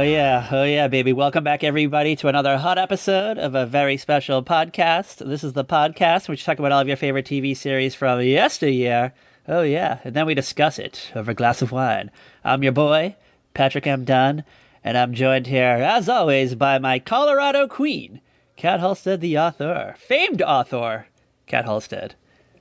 Oh yeah, baby. Welcome back, everybody, to another hot episode of a very special podcast. This is the podcast in which we talk about all of your favorite TV series from yesteryear. Oh yeah, and then we discuss it over a glass of wine. I'm your boy, Patrick M. Dunn, and I'm joined here, as always, by my Colorado queen, Kat Halstead, the author. Famed author, Kat Halstead.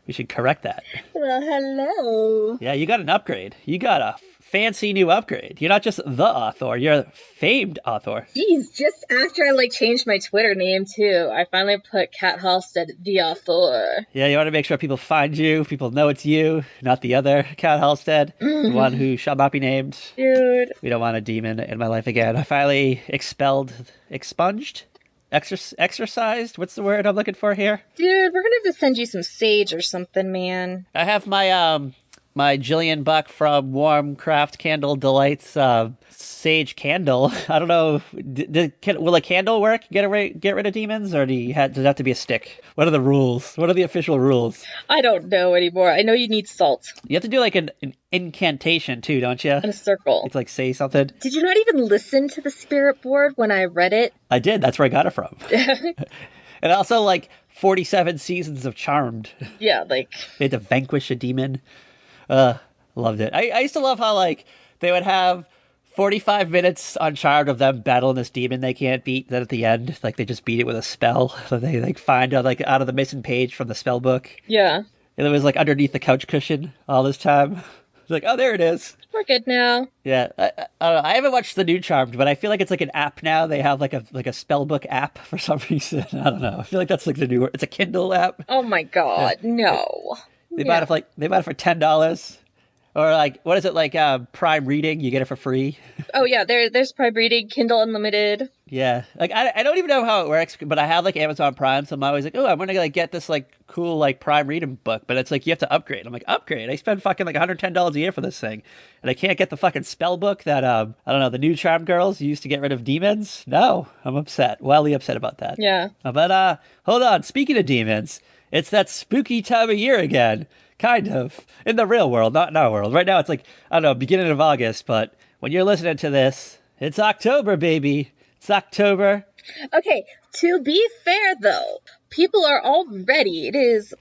We should correct that. Well, hello. Yeah, you got an upgrade. You got a fancy new upgrade. You're not just the author, you're a famed author. Jeez, just after I changed my Twitter name too, I finally put Kat Halstead, the author. Yeah, you want to make sure people find you, people know it's you, not the other Kat Halstead, the one who shall not be named. Dude. We don't want a demon in my life again. I finally expunged? Exercised? What's the word I'm looking for here? Dude, we're gonna have to send you some sage or something, man. I have my Jillian Buck from Warm Craft Candle Delights sage candle. I don't know. Will a candle work? Get rid of demons, or does it have to be a stick? What are the rules? What are the official rules? I don't know anymore. I know you need salt. You have to do like an incantation too, don't you? In a circle. It's like say something. Did you not even listen to the spirit board when I read it? I did. That's where I got it from. And also like 47 seasons of Charmed. Yeah, They had to vanquish a demon. Loved it. I used to love how like they would have 45 minutes on Charmed of them battling this demon they can't beat. Then at the end, like they just beat it with a spell that they like find out like out of the missing page from the spell book. Yeah. And it was like underneath the couch cushion all this time. It's like, oh, there it is. We're good now. Yeah, I don't know. I haven't watched the new Charmed, but I feel like it's like an app now. They have like a spell book app for some reason. I don't know. I feel like that's like the new. It's a Kindle app. Oh my god, yeah. No. They bought it for $10. Or like, what is it, like Prime Reading? You get it for free. Oh yeah, there's Prime Reading, Kindle Unlimited. Yeah, like I don't even know how it works, but I have like Amazon Prime, so I'm always like, oh, I'm gonna like get this like cool like Prime Reading book, but it's like you have to upgrade. I'm like, upgrade? I spend fucking like $110 a year for this thing, and I can't get the fucking spell book that I don't know, the new Charm girls used to get rid of demons. No, I'm upset, wildly upset about that. Yeah. But hold on. Speaking of demons, it's that spooky time of year again. Kind of. In the real world, not in our world. Right now it's like, I don't know, beginning of August, but when you're listening to this, it's October, baby. It's October. Okay, to be fair though, people are all ready. It is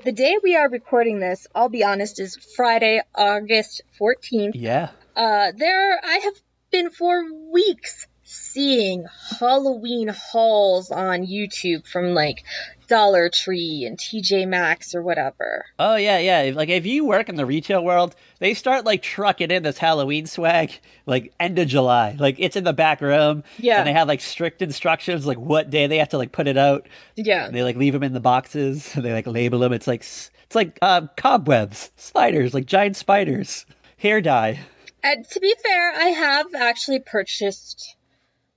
the day we are recording this, I'll be honest, is Friday, August 14th. Yeah. I have been for weeks seeing Halloween hauls on YouTube from like Dollar Tree and TJ Maxx or whatever. Oh yeah. Like if you work in the retail world, they start like trucking in this Halloween swag like end of July. Like it's in the back room. Yeah. And they have like strict instructions like what day they have to like put it out. Yeah. And they like leave them in the boxes. And they like label them. It's like cobwebs, spiders, like giant spiders, hair dye. And to be fair, I have actually purchased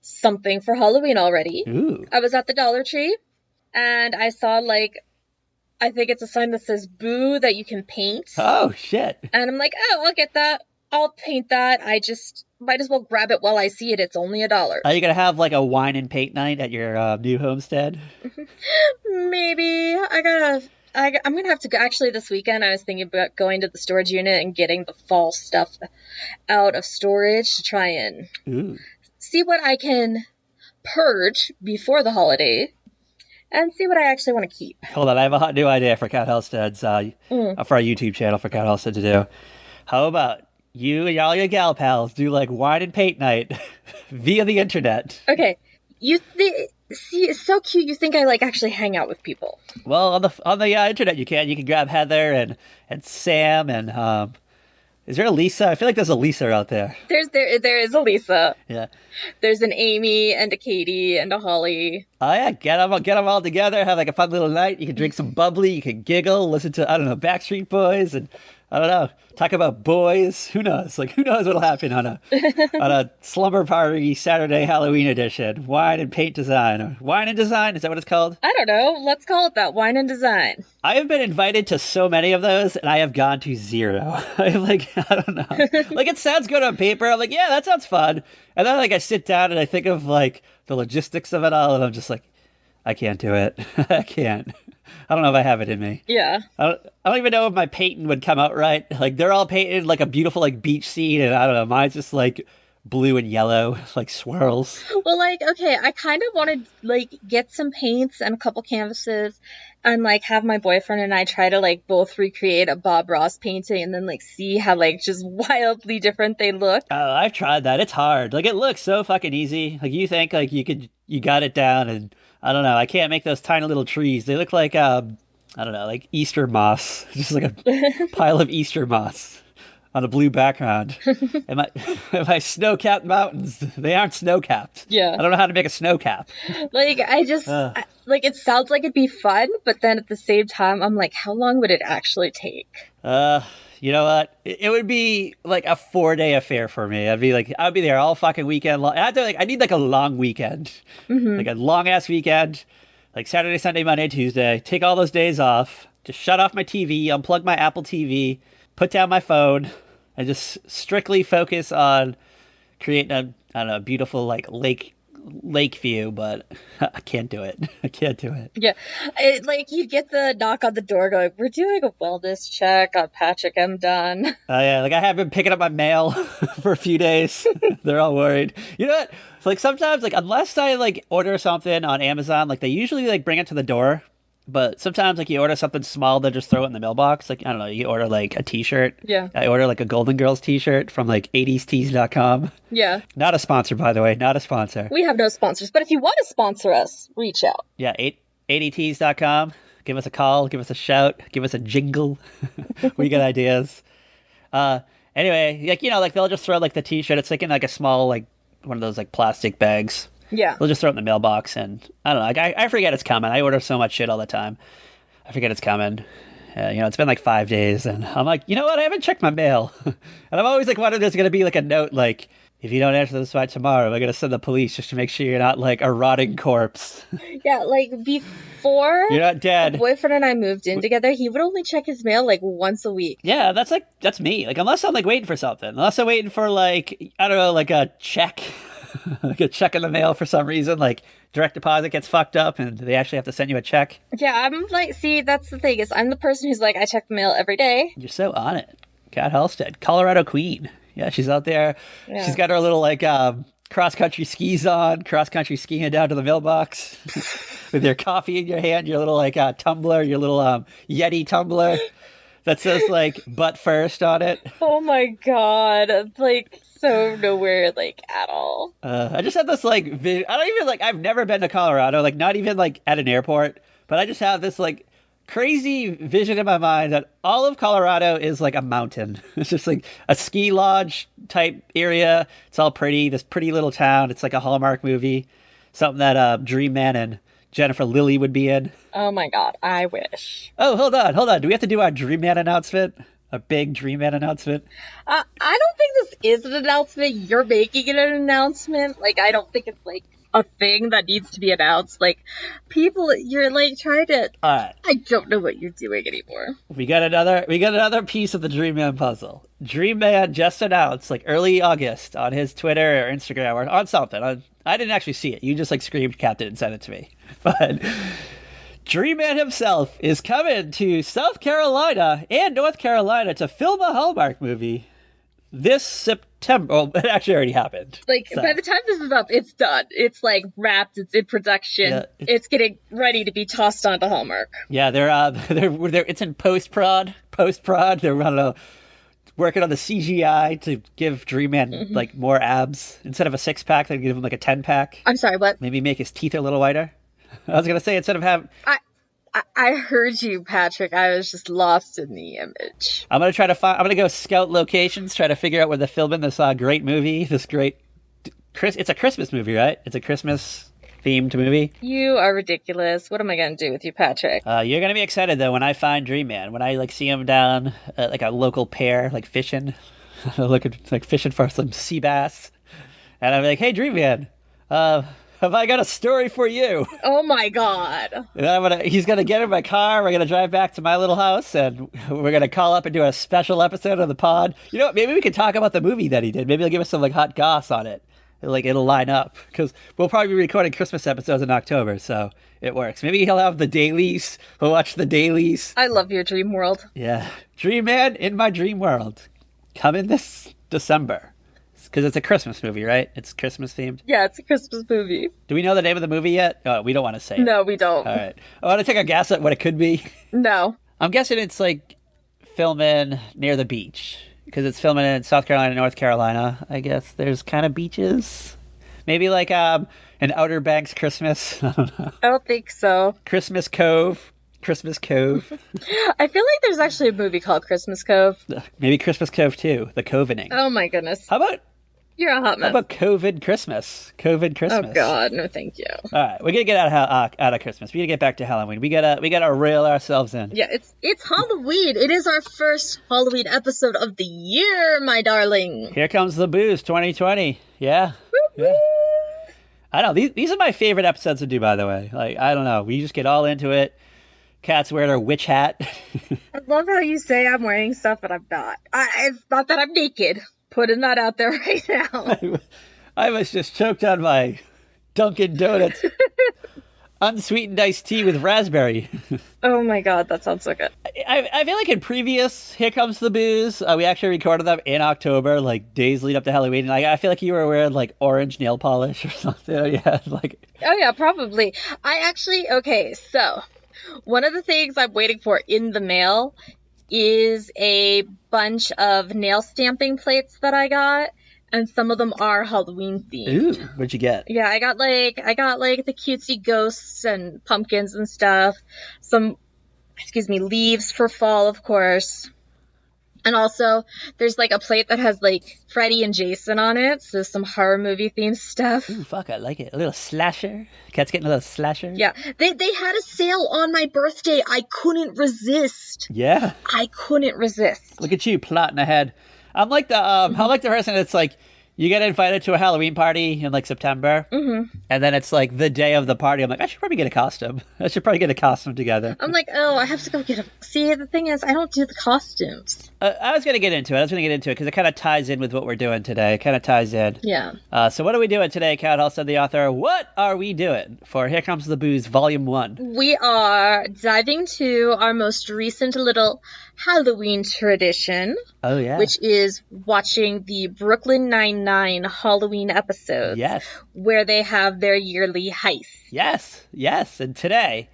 something for Halloween already. Ooh. I was at the Dollar Tree and I saw I think it's a sign that says boo that you can paint. Oh shit. And I'm like, oh, I'll get that. I'll paint that. I just might as well grab it while I see it. It's only $1. Are you gonna have like a wine and paint night at your new homestead? Maybe. I'm gonna have to go. Actually, this weekend I was thinking about going to the storage unit and getting the fall stuff out of storage to try and see what I can purge before the holiday and see what I actually want to keep. Hold on, I have a hot new idea for Kat Halstead's for our YouTube channel for Kat Halstead to do. How about you and all your gal pals do like wine and paint night via the internet? Okay, see, it's so cute. You think I actually hang out with people? Well, on the internet you can grab Heather and Sam and is there a Lisa? I feel like there's a Lisa out there. There is a Lisa. Yeah. There's an Amy and a Katie and a Holly. Oh yeah, get them all together. Have like a fun little night. You can drink some bubbly. You can giggle. Listen to Backstreet Boys, and I don't know, talk about boys. Who knows? Like who knows what'll happen on a slumber party Saturday Halloween edition? Wine and paint design. Or wine and design. Is that what it's called? I don't know. Let's call it that. Wine and design. I have been invited to so many of those, and I have gone to zero. I don't know. Like it sounds good on paper. I'm like, yeah, that sounds fun. And then I sit down and I think of like the logistics of it all, and I'm just like, I can't do it. I can't. I don't know if I have it in me. Yeah. I don't even know if my painting would come out right. Like they're all painted like a beautiful like beach scene, and I don't know. Mine's just like blue and yellow, like swirls. Well, like, okay, I kind of want to like get some paints and a couple canvases and like have my boyfriend and I try to like both recreate a Bob Ross painting and then like see how like just wildly different they look. Oh, I've tried that. It's hard. Like it looks so fucking easy. Like you think like you got it down, and I don't know. I can't make those tiny little trees. They look like I don't know, like Easter moss, just like a pile of Easter moss on a blue background. And my snow-capped mountains, they aren't snow-capped. Yeah. I don't know how to make a snow cap. Like, like, it sounds like it'd be fun, but then at the same time, I'm like, how long would it actually take? You know what? It would be like a 4-day affair for me. I'd be there all fucking weekend long. I need like a long weekend, like a long ass weekend, like Saturday, Sunday, Monday, Tuesday. Take all those days off. Just shut off my TV, unplug my Apple TV, put down my phone, and just strictly focus on creating I don't know, a beautiful like lake view, but I can't do it. I can't do it. Yeah. Like, you get the knock on the door going, we're doing a wellness check on Patrick M. Dunn. Oh yeah, like I have been picking up my mail for a few days. They're all worried. You know what? It's like sometimes, like unless I like order something on Amazon, like they usually like bring it to the door. But sometimes, like, you order something small, they'll just throw it in the mailbox. Like, I don't know, you order, like, a t-shirt. Yeah. I order, like, a Golden Girls t-shirt from, like, 80stees.com. Yeah. Not a sponsor, by the way. Not a sponsor. We have no sponsors, but if you want to sponsor us, reach out. Yeah, 80tees.com. Give us a call. Give us a shout. Give us a jingle. We get ideas. Anyway, like, you know, like, they'll just throw, like, the t-shirt. It's, like, in, like, a small, like, one of those, like, plastic bags. Yeah. They'll just throw it in the mailbox, and I don't know. Like, I forget it's coming. I order so much shit all the time. I forget it's coming. You know, it's been like 5 days, and I'm like, you know what? I haven't checked my mail. And I'm always like wondering if there's going to be like a note like, if you don't answer this by tomorrow, I'm going to send the police just to make sure you're not like a rotting corpse. Yeah, like before You're not dead. my boyfriend and I moved in together, he would only check his mail like once a week. Yeah, that's me. Like, unless I'm like waiting for something. Unless I'm waiting for like, I don't know, like a check. Like a check in the mail for some reason, like direct deposit gets fucked up and they actually have to send you a check. Yeah, I'm like, see, that's the thing, is I'm the person who's like, I check the mail every day. You're so on it. Kat Halstead, Colorado Queen. Yeah, she's out there. Yeah. She's got her little like cross-country skis on, cross-country skiing down to the mailbox with your coffee in your hand, your little like tumbler, your little Yeti tumbler that says like butt first on it. Oh my god, it's like so nowhere like at all. I just have this like I don't even like, I've never been to Colorado, like not even like at an airport, but I just have this like crazy vision in my mind that all of Colorado is like a mountain. It's just like a ski lodge type area. It's all pretty, this pretty little town. It's like a Hallmark movie, something that Dream Man and Jennifer Lilly would be in. Oh my god, I wish. Oh, hold on. Do we have to do our Dream Man announcement? A big Dream Man announcement? I don't think this is an announcement. You're making it an announcement. Like, I don't think it's like a thing that needs to be announced. Like, people, you're like trying to. All right. I don't know what you're doing anymore. We got another piece of the Dream Man puzzle. Dream Man just announced like early August on his Twitter or Instagram or on something. I didn't actually see it. You just like screamed Captain and sent it to me. But Dream Man himself is coming to South Carolina and North Carolina to film a Hallmark movie this September. Well, it actually already happened. Like, so. by the time this is up, it's done. It's like wrapped. It's in production. Yeah. It's getting ready to be tossed onto Hallmark. Yeah, they're it's in post prod. They're working on the CGI to give Dream Man like more abs. Instead of a 6-pack, they give him like a 10-pack. I'm sorry, what? Maybe make his teeth a little whiter. I was gonna say, instead of having, I heard you, Patrick. I was just lost in the image. I'm gonna go scout locations, try to figure out where they're filming this great movie. It's a Christmas movie, right? It's a Christmas themed movie. You are ridiculous. What am I gonna do with you, Patrick? You're gonna be excited though when I find Dream Man. When I like see him down at like a local pier, like fishing, looking like fishing for some sea bass, and I'm like, "Hey, Dream Man, have I got a story for you?" Oh my god. And he's gonna get in my car, we're gonna drive back to my little house, and we're gonna call up and do a special episode of the pod. You know what, maybe we can talk about the movie that he did. Maybe he'll give us some like hot goss on it. Like, it'll line up, because we'll probably be recording Christmas episodes in October, so it works. Maybe he'll have the dailies. We'll watch the dailies. I love your dream world. Yeah. Dream Man in my dream world. Coming this December. because it's a Christmas movie, right? It's Christmas themed. Yeah, it's a Christmas movie. Do we know the name of the movie yet? Oh, we don't want to say it. No, we don't. All right. I want to take a guess at what it could be. No. I'm guessing it's like filming near the beach because it's filming in South Carolina, North Carolina. I guess there's kind of beaches. Maybe like an Outer Banks Christmas. I don't know. I don't think so. Christmas Cove. Christmas Cove. I feel like there's actually a movie called Christmas Cove. Maybe Christmas Cove 2, the Covening. Oh my goodness. How about You're a hot mess. How about COVID Christmas? COVID Christmas. Oh God, no, thank you. All right, we gotta get out of Christmas. We gotta get back to Halloween. We gotta reel ourselves in. Yeah, it's Halloween. It is our first Halloween episode of the year, my darling. Here comes the booze, 2020. Yeah. Woo-hoo. Yeah. I know these are my favorite episodes to do. By the way, like I don't know, we just get all into it. Cat's wearing her witch hat. I love how you say I'm wearing stuff, but I'm not. It's not that I'm naked. Putting that out there right now. I was just choked on my Dunkin' Donuts unsweetened iced tea with raspberry. Oh my God, that sounds so good. I feel like in previous Here Comes the Booze, we actually recorded them in October, like days lead up to Halloween. Like I feel like you were wearing like orange nail polish or something. Yeah, like. Oh yeah, probably. Okay, so one of the things I'm waiting for in the mail is a bunch of nail stamping plates that I got, and some of them are Halloween themed. Ooh, what'd you get? Yeah, I got like the cutesy ghosts and pumpkins and stuff. Some, leaves for fall, of course. And also, there's like a plate that has like Freddy and Jason on it, so some horror movie themed stuff. Ooh, fuck, I like it. A little slasher. Cat's getting a little slasher. Yeah, they had a sale on my birthday. I couldn't resist. Yeah. I couldn't resist. Look at you plotting ahead. I'm like the I'm like the person that's like you get invited to a Halloween party in like September, and then it's like the day of the party. I'm like, I should probably get a costume. I should probably get a costume together. I'm like, oh, I have to go get a. See, the thing is, I don't do the costumes. I was gonna get into it because it kind of ties in with what we're doing today. It kind of ties in. Yeah. So what are we doing today, Kat Halstead, the author? What are we doing for Here Comes the Booze, Volume 1? We are diving to our most recent little Halloween tradition. Oh, yeah. Which is watching the Brooklyn Nine-Nine Halloween episodes. Yes. Where they have their yearly heist. Yes, yes. And today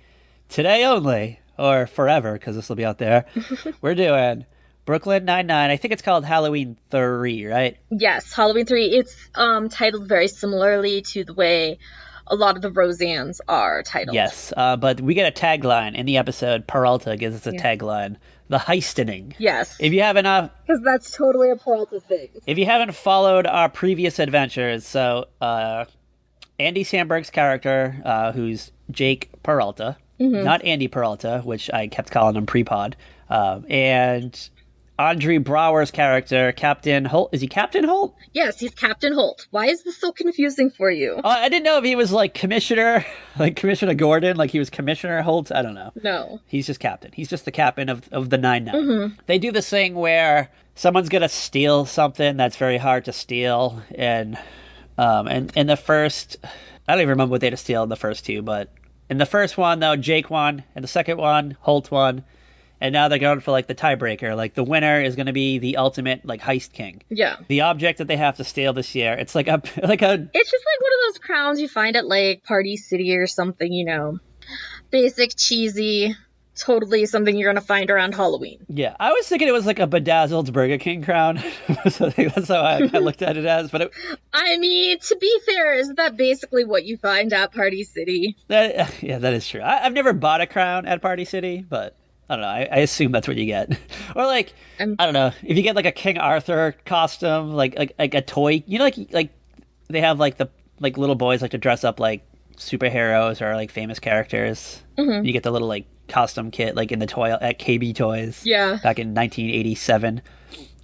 only, or forever, because this will be out there, we're doing Brooklyn Nine-Nine. I think it's called Halloween 3, right? Yes, Halloween 3. It's titled very similarly to the way a lot of the Roseannes are titled. Yes, but we get a tagline in the episode. Peralta gives us a tagline. The heistening. Yes. If you haven't, because that's totally a Peralta thing. If you haven't followed our previous adventures, so Andy Samberg's character, who's Jake Peralta, not Andy Peralta, which I kept calling him pre-pod, and Andre Brower's character, Captain Holt. Is he Captain Holt? Yes, he's Captain Holt. Why is this so confusing for you? I didn't know if he was like Commissioner, like Commissioner Gordon, like he was Commissioner Holt. I don't know. No. He's just Captain. He's just the captain of the Nine-Nine. They do this thing where someone's going to steal something that's very hard to steal. And in the first, I don't even remember what they had to steal in the first two, but in the first one, though, Jake won. And the second one, Holt won. And now they're going for, like, the tiebreaker. Like, the winner is going to be the ultimate, like, heist king. Yeah. The object that they have to steal this year, it's like a... It's just like one of those crowns you find at, like, Party City or something, you know. Basic, cheesy, totally something you're going to find around Halloween. Yeah. I was thinking it was like a bedazzled Burger King crown. So that's how I looked at it as. But I mean, to be fair, isn't that basically what you find at Party City? Yeah, that is true. I've never bought a crown at Party City, but... I don't know. I assume that's what you get. Or like, I don't know. If you get like a King Arthur costume, like a toy, you know, like they have like the like little boys like to dress up like superheroes or like famous characters. You get the little like costume kit like in the toy at KB Toys. Yeah. Back in 1987.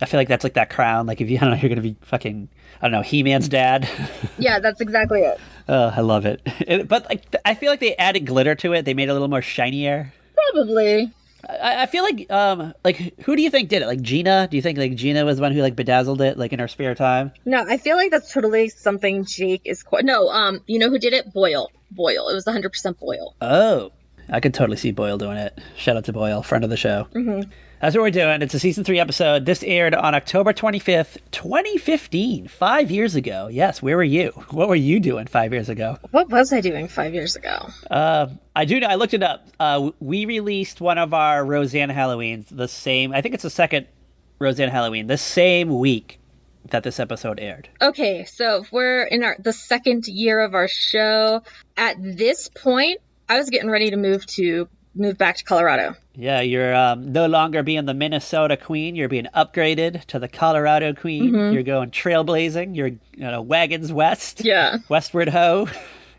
I feel like that's like that crown. Like if you, I don't know, you're gonna be fucking, I don't know, He-Man's dad. Yeah, that's exactly it. Oh, I love it. But like, I feel like they added glitter to it. They made it a little more shinier. Probably. I feel like who do you think did it? Like Gina? Do you think like Gina was the one who like bedazzled it like in her spare time? No, I feel like that's totally something Jake is. No, you know who did it? Boyle. It was 100% Boyle. Oh, I could totally see Boyle doing it. Shout out to Boyle, friend of the show. Mm-hmm. That's what we're doing. It's a season 3 episode. This aired on October 25th, 2015, 5 years ago. Yes, where were you? What were you doing 5 years ago? What was I doing 5 years ago? I do know. I looked it up. We released one of our Roseanne Halloweens the same. I think it's the second Roseanne Halloween, the same week that this episode aired. Okay, so if we're in the second year of our show, at this point, I was getting ready to move back to Colorado. Yeah, you're no longer being the Minnesota queen. You're being upgraded to the Colorado queen. Mm-hmm. You're going trailblazing. You're wagons west. Yeah. Westward ho.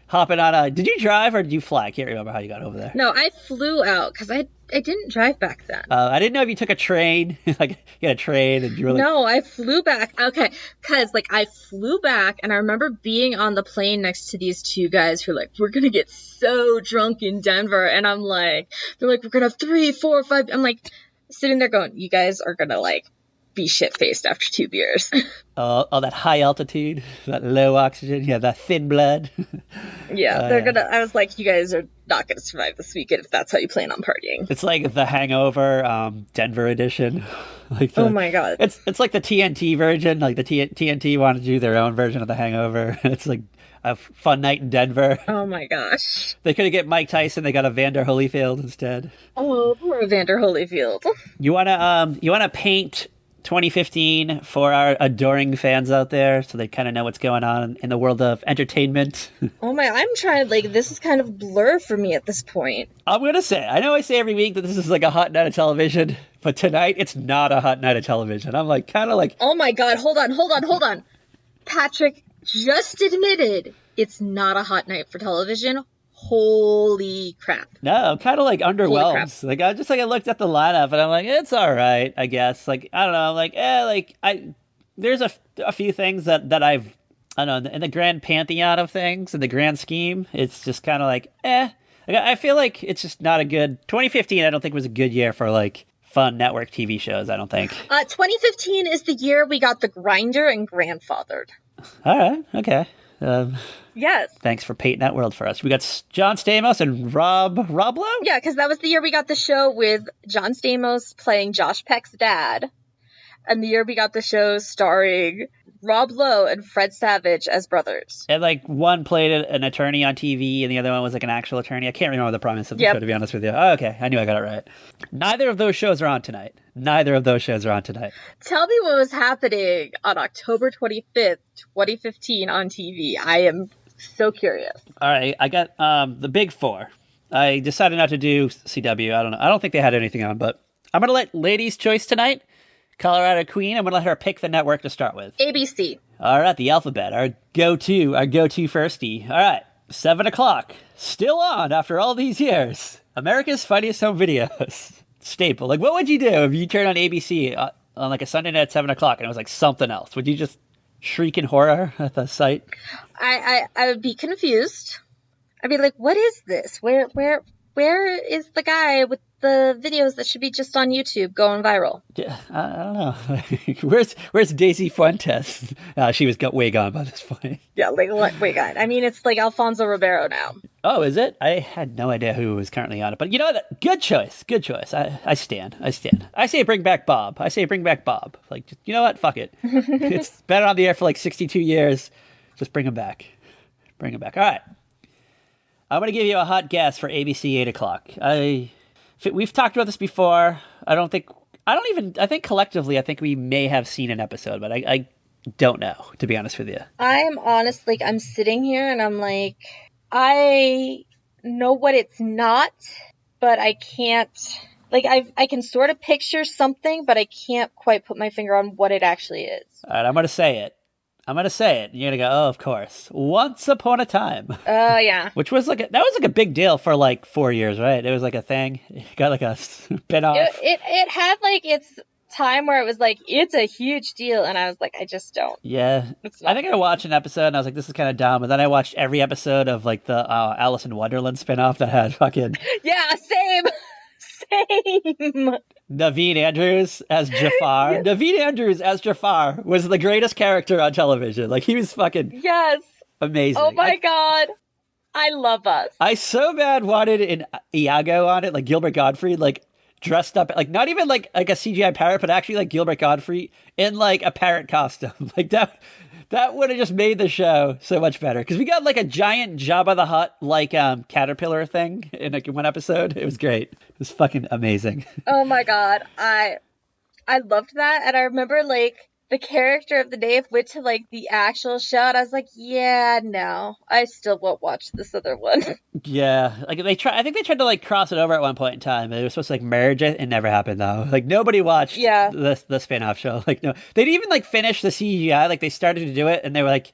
Hopping on a... Did you drive or did you fly? I can't remember how you got over there. No, I flew out because I didn't drive back then. I didn't know if you took a train. Like, you had a train and you were like... No, I flew back. Okay, because, I flew back, and I remember being on the plane next to these two guys who are like, we're going to get so drunk in Denver. And I'm like, they're like, we're going to have 3, 4, 5. I'm like, sitting there going, you guys are going to, be shit-faced after 2 beers. All that high altitude, that low oxygen, that thin blood. Yeah, I was like, you guys are not gonna survive this weekend if that's how you plan on partying. It's like the Hangover, Denver edition. Oh my god. It's like the TNT version. Like the TNT wanted to do their own version of the Hangover. It's like a fun night in Denver. Oh my gosh. They couldn't get Mike Tyson. They got Evander Holyfield instead. Oh, poor Evander Holyfield. You wanna paint 2015 for our adoring fans out there so they kind of know what's going on in the world of entertainment? Oh my, I'm trying this is kind of blur for me at this point. I'm gonna say, I know I say every week that this is like a hot night of television, but tonight it's not a hot night of television. I'm kind of like, oh my god, hold on. Patrick just admitted it's not a hot night for television. Holy crap. No, I'm kind of underwhelmed. I looked at the lineup and I'm like, it's all right, I guess. I don't know. There's a few things that I don't know, in the grand pantheon of things, in the grand scheme, it's just kind of I feel like it's just not a good 2015. I don't think was a good year for fun network TV shows. I don't think. 2015 is the year we got The Grinder and Grandfathered. All right. Okay. Yes. Thanks for painting that world for us. We got John Stamos and Rob Lowe? Yeah, because that was the year we got the show with John Stamos playing Josh Peck's dad. And the year we got the show starring Rob Lowe and Fred Savage as brothers. And one played an attorney on TV and the other one was an actual attorney. I can't remember the premise of the show, to be honest with you. Oh, okay. I knew I got it right. Neither of those shows are on tonight. Tell me what was happening on October 25th, 2015 on TV. I am so curious. All right. I got the big four. I decided not to do CW. I don't know. I don't think they had anything on, but I'm going to let Ladies' Choice tonight. Colorado Queen. I'm going to let her pick the network to start with. ABC. All right, the alphabet. Our go-to firstie. All right, 7 o'clock. Still on after all these years. America's Funniest Home Videos. Staple. What would you do if you turned on ABC on a Sunday night at 7 o'clock and it was something else? Would you just shriek in horror at the sight? I would be confused. I'd be like, what is this? Where is the guy with the videos that should be just on YouTube going viral? Yeah, I don't know. Where's Daisy Fuentes? She was way gone by this point. Yeah, way gone. I mean, it's Alfonso Ribeiro now. Oh, is it? I had no idea who was currently on it. But you know what? Good choice. I stand. I say bring back Bob. You know what? Fuck it. It's been on the air for 62 years. Just bring him back. All right. I'm going to give you a hot guess for ABC 8 o'clock. We've talked about this before. I think collectively, we may have seen an episode, but I don't know, to be honest with you. I'm honestly, I'm sitting here and I'm like, I know what it's not, but I can't, I can sort of picture something, but I can't quite put my finger on what it actually is. All right, I'm going to say it. You're going to go, oh, of course. Once Upon a Time. Oh, yeah. Which was that was a big deal for 4 years, right? It was a thing. It got a spin-off. It had its time where it was it's a huge deal. And I was like, I just don't. Yeah. I think I watched an episode and I was like, this is kind of dumb. And then I watched every episode of the Alice in Wonderland spin-off that had fucking... Yeah, same. Naveen Andrews as Jafar. Yes. Naveen Andrews as Jafar was the greatest character on television. He was fucking yes, amazing. Oh my god, I love us. I so bad wanted an Iago on it, like Gilbert Gottfried, like dressed up, like not even like a CGI parrot, but actually like Gilbert Gottfried in like a parrot costume. Like that would have just made the show so much better. Because we got like a giant Jabba the Hutt like caterpillar thing in like one episode. It was great. It was fucking amazing. Oh my god, I loved that, and I remember like the character of the day went to like the actual show, and I was like, yeah, no, I still won't watch this other one. Yeah, like I think they tried to like cross it over at one point in time. They were supposed to like merge it. It never happened though. Like nobody watched the spin-off show. Like no, they didn't even like finish the CGI. Like they started to do it, and they were like,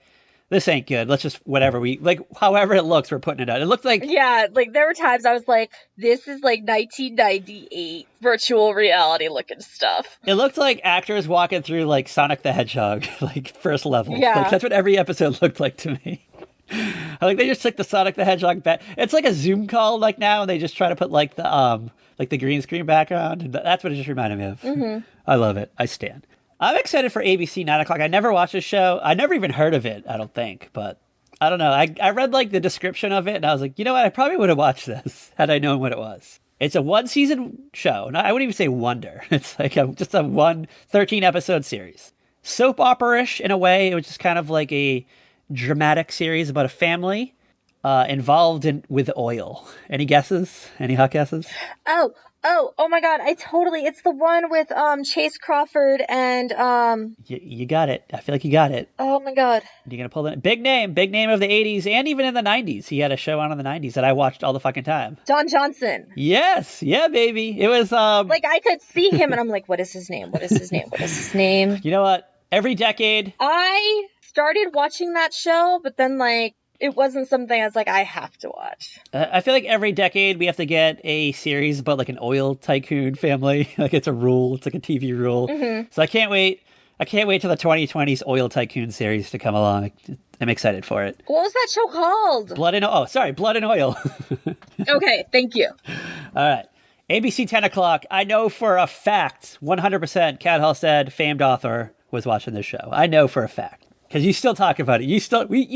this ain't good. Let's just whatever we like, however it looks, we're putting it out. It looked like like there were times I was like, this is like 1998 virtual reality looking stuff. It looked like actors walking through like Sonic the Hedgehog, like first level. Yeah, like, that's what every episode looked like to me. I like they just took the Sonic the Hedgehog back. It's like a Zoom call like now, and they just try to put like the green screen background. And that's what it just reminded me of. Mm-hmm. I love it. I stand. I'm excited for ABC 9 o'clock. I never watched this show. I never even heard of it, I don't think. But I don't know. I read like the description of it, and I was like, you know what? I probably would have watched this had I known what it was. It's a 1-season show. I wouldn't even say wonder. It's like just a 13-episode series. Soap opera-ish in a way. It was just kind of like a dramatic series about a family involved with oil. Any guesses? Any hot guesses? Oh my god, it's the one with Chase Crawford and You got it. I feel like you got it. Oh my god. You're gonna pull the big name of the 80s and even in the 90s. He had a show on in the 90s that I watched all the fucking time. Don Johnson. Yes, yeah, baby. It was like I could see him and I'm like, what is his name? What is his name? What is his name? You know what? Every decade I started watching that show, but then like it wasn't something I was like, I have to watch. I feel like every decade we have to get a series about like an oil tycoon family. Like it's a rule. It's like a TV rule. Mm-hmm. So I can't wait. I can't wait till the 2020s oil tycoon series to come along. I'm excited for it. What was that show called? Blood and Oil. Okay, thank you. All right. ABC 10 o'clock. I know for a fact, 100%, Kat Halstead, famed author, was watching this show. I know for a fact. Because you still talk about it. You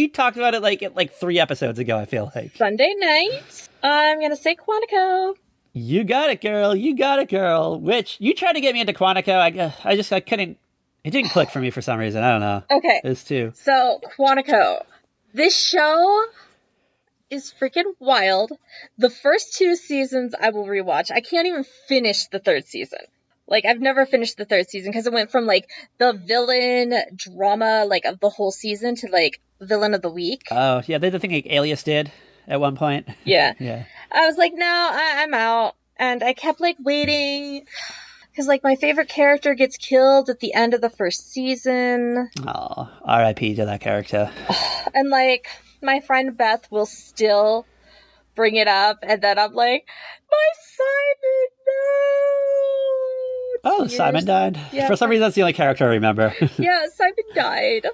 talked about it like 3 episodes ago, I feel like. Sunday night, I'm going to say Quantico. You got it, girl. You got it, girl. Which, you tried to get me into Quantico. I couldn't. It didn't click for me for some reason. I don't know. Okay. It's too. So, Quantico. This show is freaking wild. The first 2 seasons I will rewatch. I can't even finish the 3rd season. Like, I've never finished the 3rd season because it went from, like, the villain drama, like, of the whole season to, like, villain of the week. Oh, yeah, they did the thing like Alias did at one point. Yeah. Yeah. I was like, no, I'm out. And I kept, like, waiting because, like, my favorite character gets killed at the end of the 1st season. Oh, R.I.P. to that character. And, like, my friend Beth will still bring it up, and then I'm like, my Simon, no! Oh, Simon died? Yeah, for some reason, that's the only character I remember. Yeah, Simon died.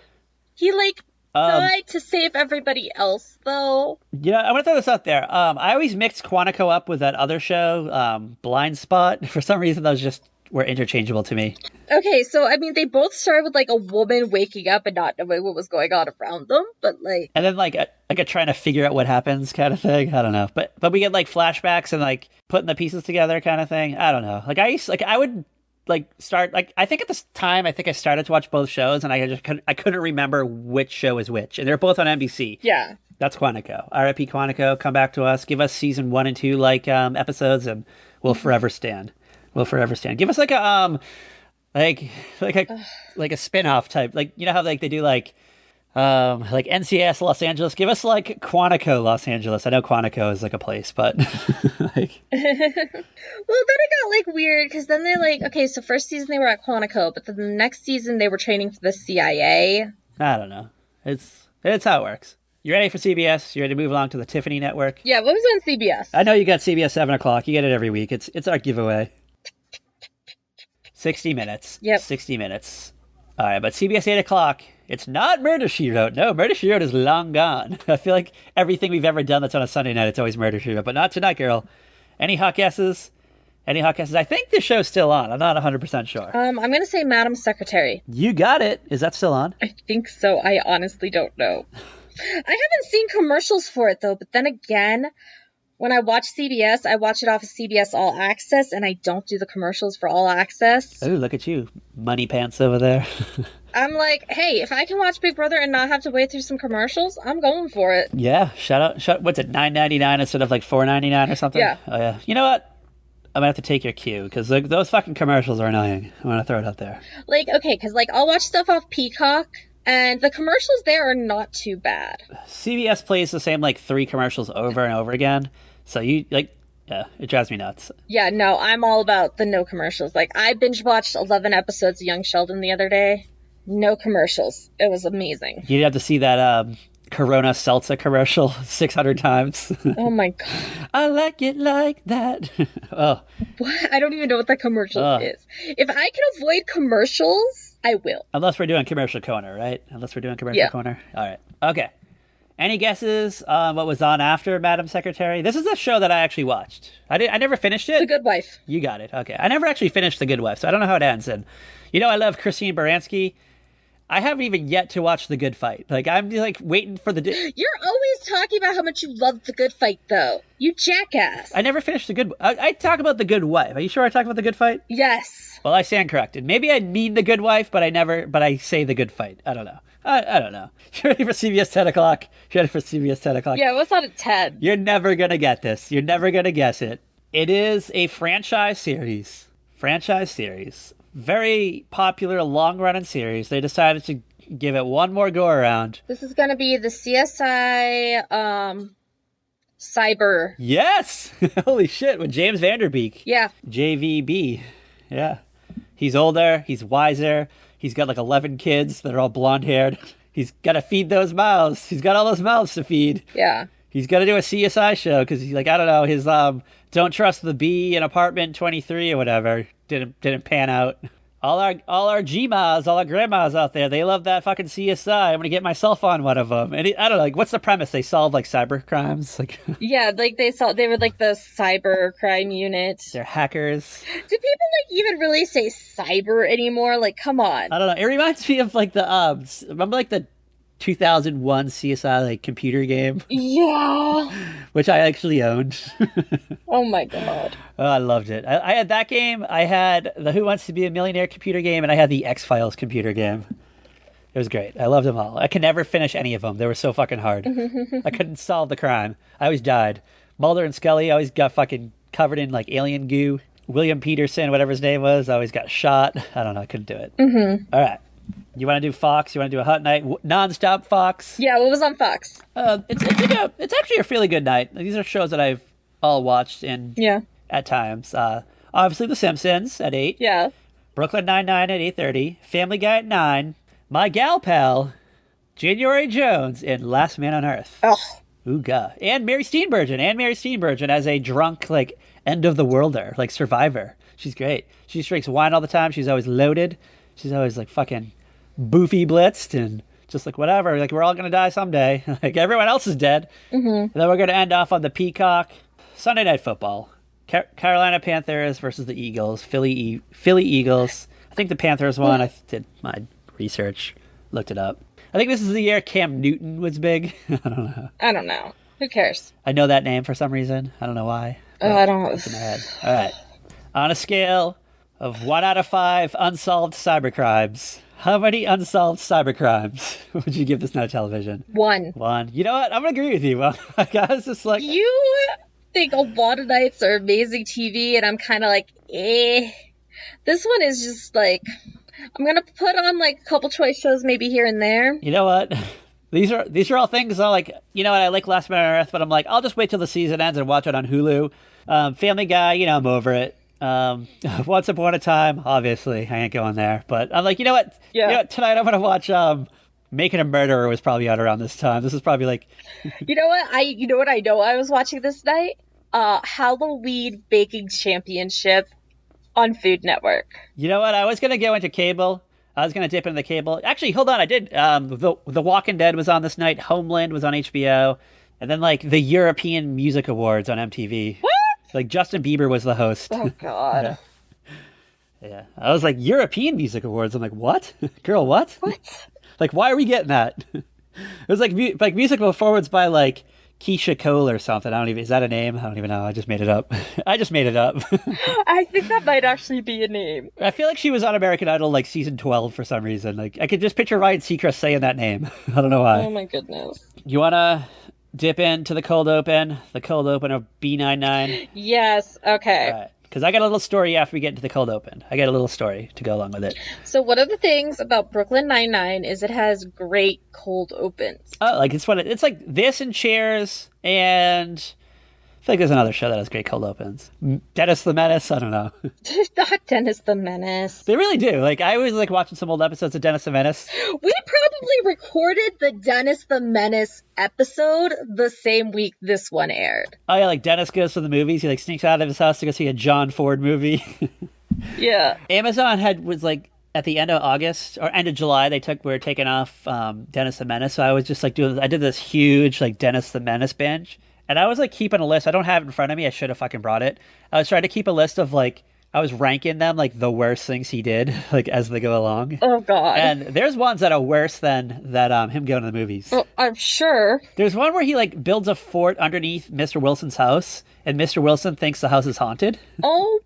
He, like, died to save everybody else, though. Yeah, I want to throw this out there. I always mixed Quantico up with that other show, Blind Spot. For some reason, those just were interchangeable to me. Okay, so, I mean, they both start with, like, a woman waking up and not knowing what was going on around them, but, like... And then, like a trying to figure out what happens kind of thing. I don't know. But we get, like, flashbacks and, like, putting the pieces together kind of thing. I don't know. Like, I would... like start like I think at this time I started to watch both shows and I couldn't remember which show is which, and they're both on NBC. Yeah, that's Quantico. R.I.P. Quantico. Come back to us. Give us season 1 and 2 like episodes, and we'll forever stand. We'll forever stand. Give us like a like a spin-off type, like you know how like they do like NCIS Los Angeles. Give us like Quantico Los Angeles. I know Quantico is like a place, but like well, then it got like weird because then they're like, okay, so first season they were at Quantico, but then the next season they were training for the CIA. I don't know. It's how it works. You ready for CBS? You ready to move along to the Tiffany Network? Yeah, what was on CBS? I know you got CBS 7 o'clock. You get it every week. It's our giveaway. 60 minutes. Yep. 60 minutes. All right, but CBS 8 o'clock, it's not Murder, She Wrote. No, Murder, She Wrote is long gone. I feel like everything we've ever done that's on a Sunday night, it's always Murder, She Wrote. But not tonight, girl. Any hot guesses? Any hot guesses? I think this show's still on. I'm not 100% sure. I'm going to say Madam Secretary. You got it. Is that still on? I think so. I honestly don't know. I haven't seen commercials for it though, but then again, when I watch CBS, I watch it off of CBS All Access, and I don't do the commercials for All Access. Oh, look at you, money pants over there. I'm like, hey, if I can watch Big Brother and not have to wait through some commercials, I'm going for it. Yeah, what's it, $9.99 instead of like $4.99 or something? Yeah. Oh yeah. You know what? I'm gonna have to take your cue because those fucking commercials are annoying. I'm gonna throw it out there. Like, okay, because like I'll watch stuff off Peacock, and the commercials there are not too bad. CBS plays the same like 3 commercials over and over again, so you like, yeah, it drives me nuts. Yeah, no, I'm all about the no commercials. Like, I binge watched 11 episodes of Young Sheldon the other day. No commercials. It was amazing. You'd have to see that Corona Seltzer commercial 600 times. Oh my god. I like it like that. Oh. What? I don't even know what that commercial is. If I can avoid commercials, I will. Unless we're doing commercial corner, right? Unless we're doing commercial corner. All right. Okay. Any guesses on what was on after Madam Secretary? This is a show that I actually watched. I never finished it. The Good Wife. You got it. Okay. I never actually finished The Good Wife, so I don't know how it ends. And I love Christine Baranski. I haven't even yet to watch The Good Fight. Like, I'm like waiting for the... You're always talking about how much you love The Good Fight, though. You jackass. I never finished The Good... I talk about The Good Wife. Are you sure I talk about The Good Fight? Yes. Well, I stand corrected. Maybe I mean The Good Wife, but I say The Good Fight. I don't know. I don't know. You ready for CBS 10 o'clock? You ready for CBS 10 o'clock? Yeah, what's on at 10? You're never going to get this. You're never going to guess it. It is a franchise series. Very popular, long-running series. They decided to give it one more go-around. This is going to be the CSI, Cyber. Yes! Holy shit, with James Vanderbeek. Yeah. JVB. Yeah. He's older. He's wiser. He's got like 11 kids that are all blonde-haired. He's got to feed those mouths. He's got all those mouths to feed. Yeah. He's got to do a CSI show because he's like, I don't know, his Don't Trust the Bee in Apartment 23 or whatever didn't pan out. All our Gmas, all our grandmas out there, they love that fucking CSI. I'm gonna get myself on one of them. And I don't know, like, what's the premise? They solve like cyber crimes, like yeah, like they were like the cyber crime unit. They're hackers. Do people like even really say cyber anymore? Like, come on. I don't know. It reminds me of like the remember like the 2001 CSI like computer game? Yeah. Which I actually owned. Oh my god. Oh, I loved it. I had that game. I had the Who Wants to Be a Millionaire computer game, and I had the X-Files computer game. It was great. I loved them all. I could never finish any of them. They were so fucking hard. I couldn't solve the crime. I always died. Mulder and Scully always got fucking covered in like alien goo. William Peterson, whatever his name was, always got shot. I don't know. I couldn't do it. Mm-hmm. All right. You want to do Fox? You want to do a hot night? Non-stop Fox? Yeah, what was on Fox? It's actually a really good night. These are shows that I've all watched at times. Obviously, The Simpsons at 8. Yeah. Brooklyn Nine-Nine at 8:30. Family Guy at 9. My gal pal, January Jones in Last Man on Earth. Oh. Ooga. And Mary Steenburgen as a drunk, like, end-of-the-worlder, like, survivor. She's great. She drinks wine all the time. She's always loaded. She's always like fucking boofy blitzed and just like whatever. Like we're all going to die someday. Like everyone else is dead. Mm-hmm. And then we're going to end off on the Peacock. Sunday Night Football. Carolina Panthers versus the Eagles. Philly Eagles. I think the Panthers won. I did my research. Looked it up. I think this is the year Cam Newton was big. I don't know. Who cares? I know that name for some reason. I don't know why. I don't know. It's in my head. All right. On a scale of 1 out of 5 unsolved cybercrimes, how many unsolved cybercrimes would you give this now television? 1. You know what? I'm going to agree with you. Guys, it's like... You think a lot of nights are amazing TV, and I'm kind of like, eh. This one is just like... I'm going to put on like a couple choice shows maybe here and there. You know what? These are all things I'm like, you know what? I like Last Man on Earth, but I'm like, I'll just wait till the season ends and watch it on Hulu. Family Guy, I'm over it. Once Upon a Time, obviously, I ain't going there. But I'm like, you know what? Yeah. You know what? Tonight I'm going to watch Making a Murderer was probably out around this time. This is probably like... You know what I know I was watching this night? Halloween Baking Championship on Food Network. You know what? I was going to go into cable. I was going to dip into the cable. Actually, hold on. I did. The Walking Dead was on this night. Homeland was on HBO. And then, like, the European Music Awards on MTV. What? Like, Justin Bieber was the host. Oh, God. Yeah. I was like, European Music Awards. I'm like, what? Girl, what? What? Like, why are we getting that? It was like musical performance by like Keisha Cole or something. I don't even, is that a name? I don't even know. I just made it up. I just made it up. I think that might actually be a name. I feel like she was on American Idol like season 12 for some reason. Like I could just picture Ryan Seacrest saying that name. I don't know Oh why. my goodness. You want to dip into the cold open of B99? Yes, All okay. right. Because I got a little story after we get into the cold open. I got a little story to go along with it. So one of the things about Brooklyn Nine-Nine is it has great cold opens. Oh, like it's like this and Cheers, and I feel like there's another show that has great cold opens. Dennis the Menace. I don't know. Not Dennis the Menace. They really do. Like I always like watching some old episodes of Dennis the Menace. We probably recorded the Dennis the Menace episode the same week this one aired. Oh yeah, like Dennis goes to the movies. He like sneaks out of his house to go see a John Ford movie. Yeah. Amazon was like at the end of August or end of July. We were taking off Dennis the Menace. So I was just like I did this huge like Dennis the Menace binge. And I was like keeping a list. I don't have it in front of me. I should have fucking brought it. I was trying to keep a list of like I was ranking them like the worst things he did like as they go along. Oh God. And there's ones that are worse than that him going to the movies. Well, I'm sure. There's one where he like builds a fort underneath Mr. Wilson's house, and Mr. Wilson thinks the house is haunted. Oh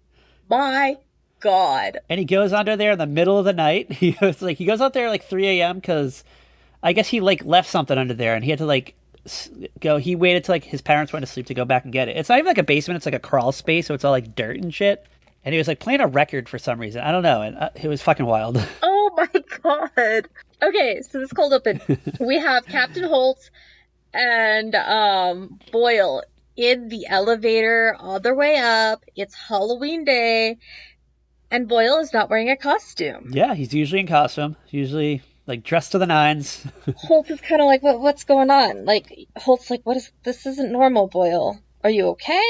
my God. And he goes under there in the middle of the night. He goes out there like 3 a.m. because I guess he like left something under there, and he had to like go. He waited till like his parents went to sleep to go back and get it. It's not even like a basement; it's like a crawl space, so it's all like dirt and shit. And he was like playing a record for some reason. I don't know, and it was fucking wild. Oh my God. Okay, so this cold open. We have Captain Holt and Boyle in the elevator on their way up. It's Halloween day, and Boyle is not wearing a costume. Yeah, he's usually in costume, usually like dressed to the nines. Holt is kind of like, what's going on? Like, Holt's like, this isn't normal, Boyle. Are you okay?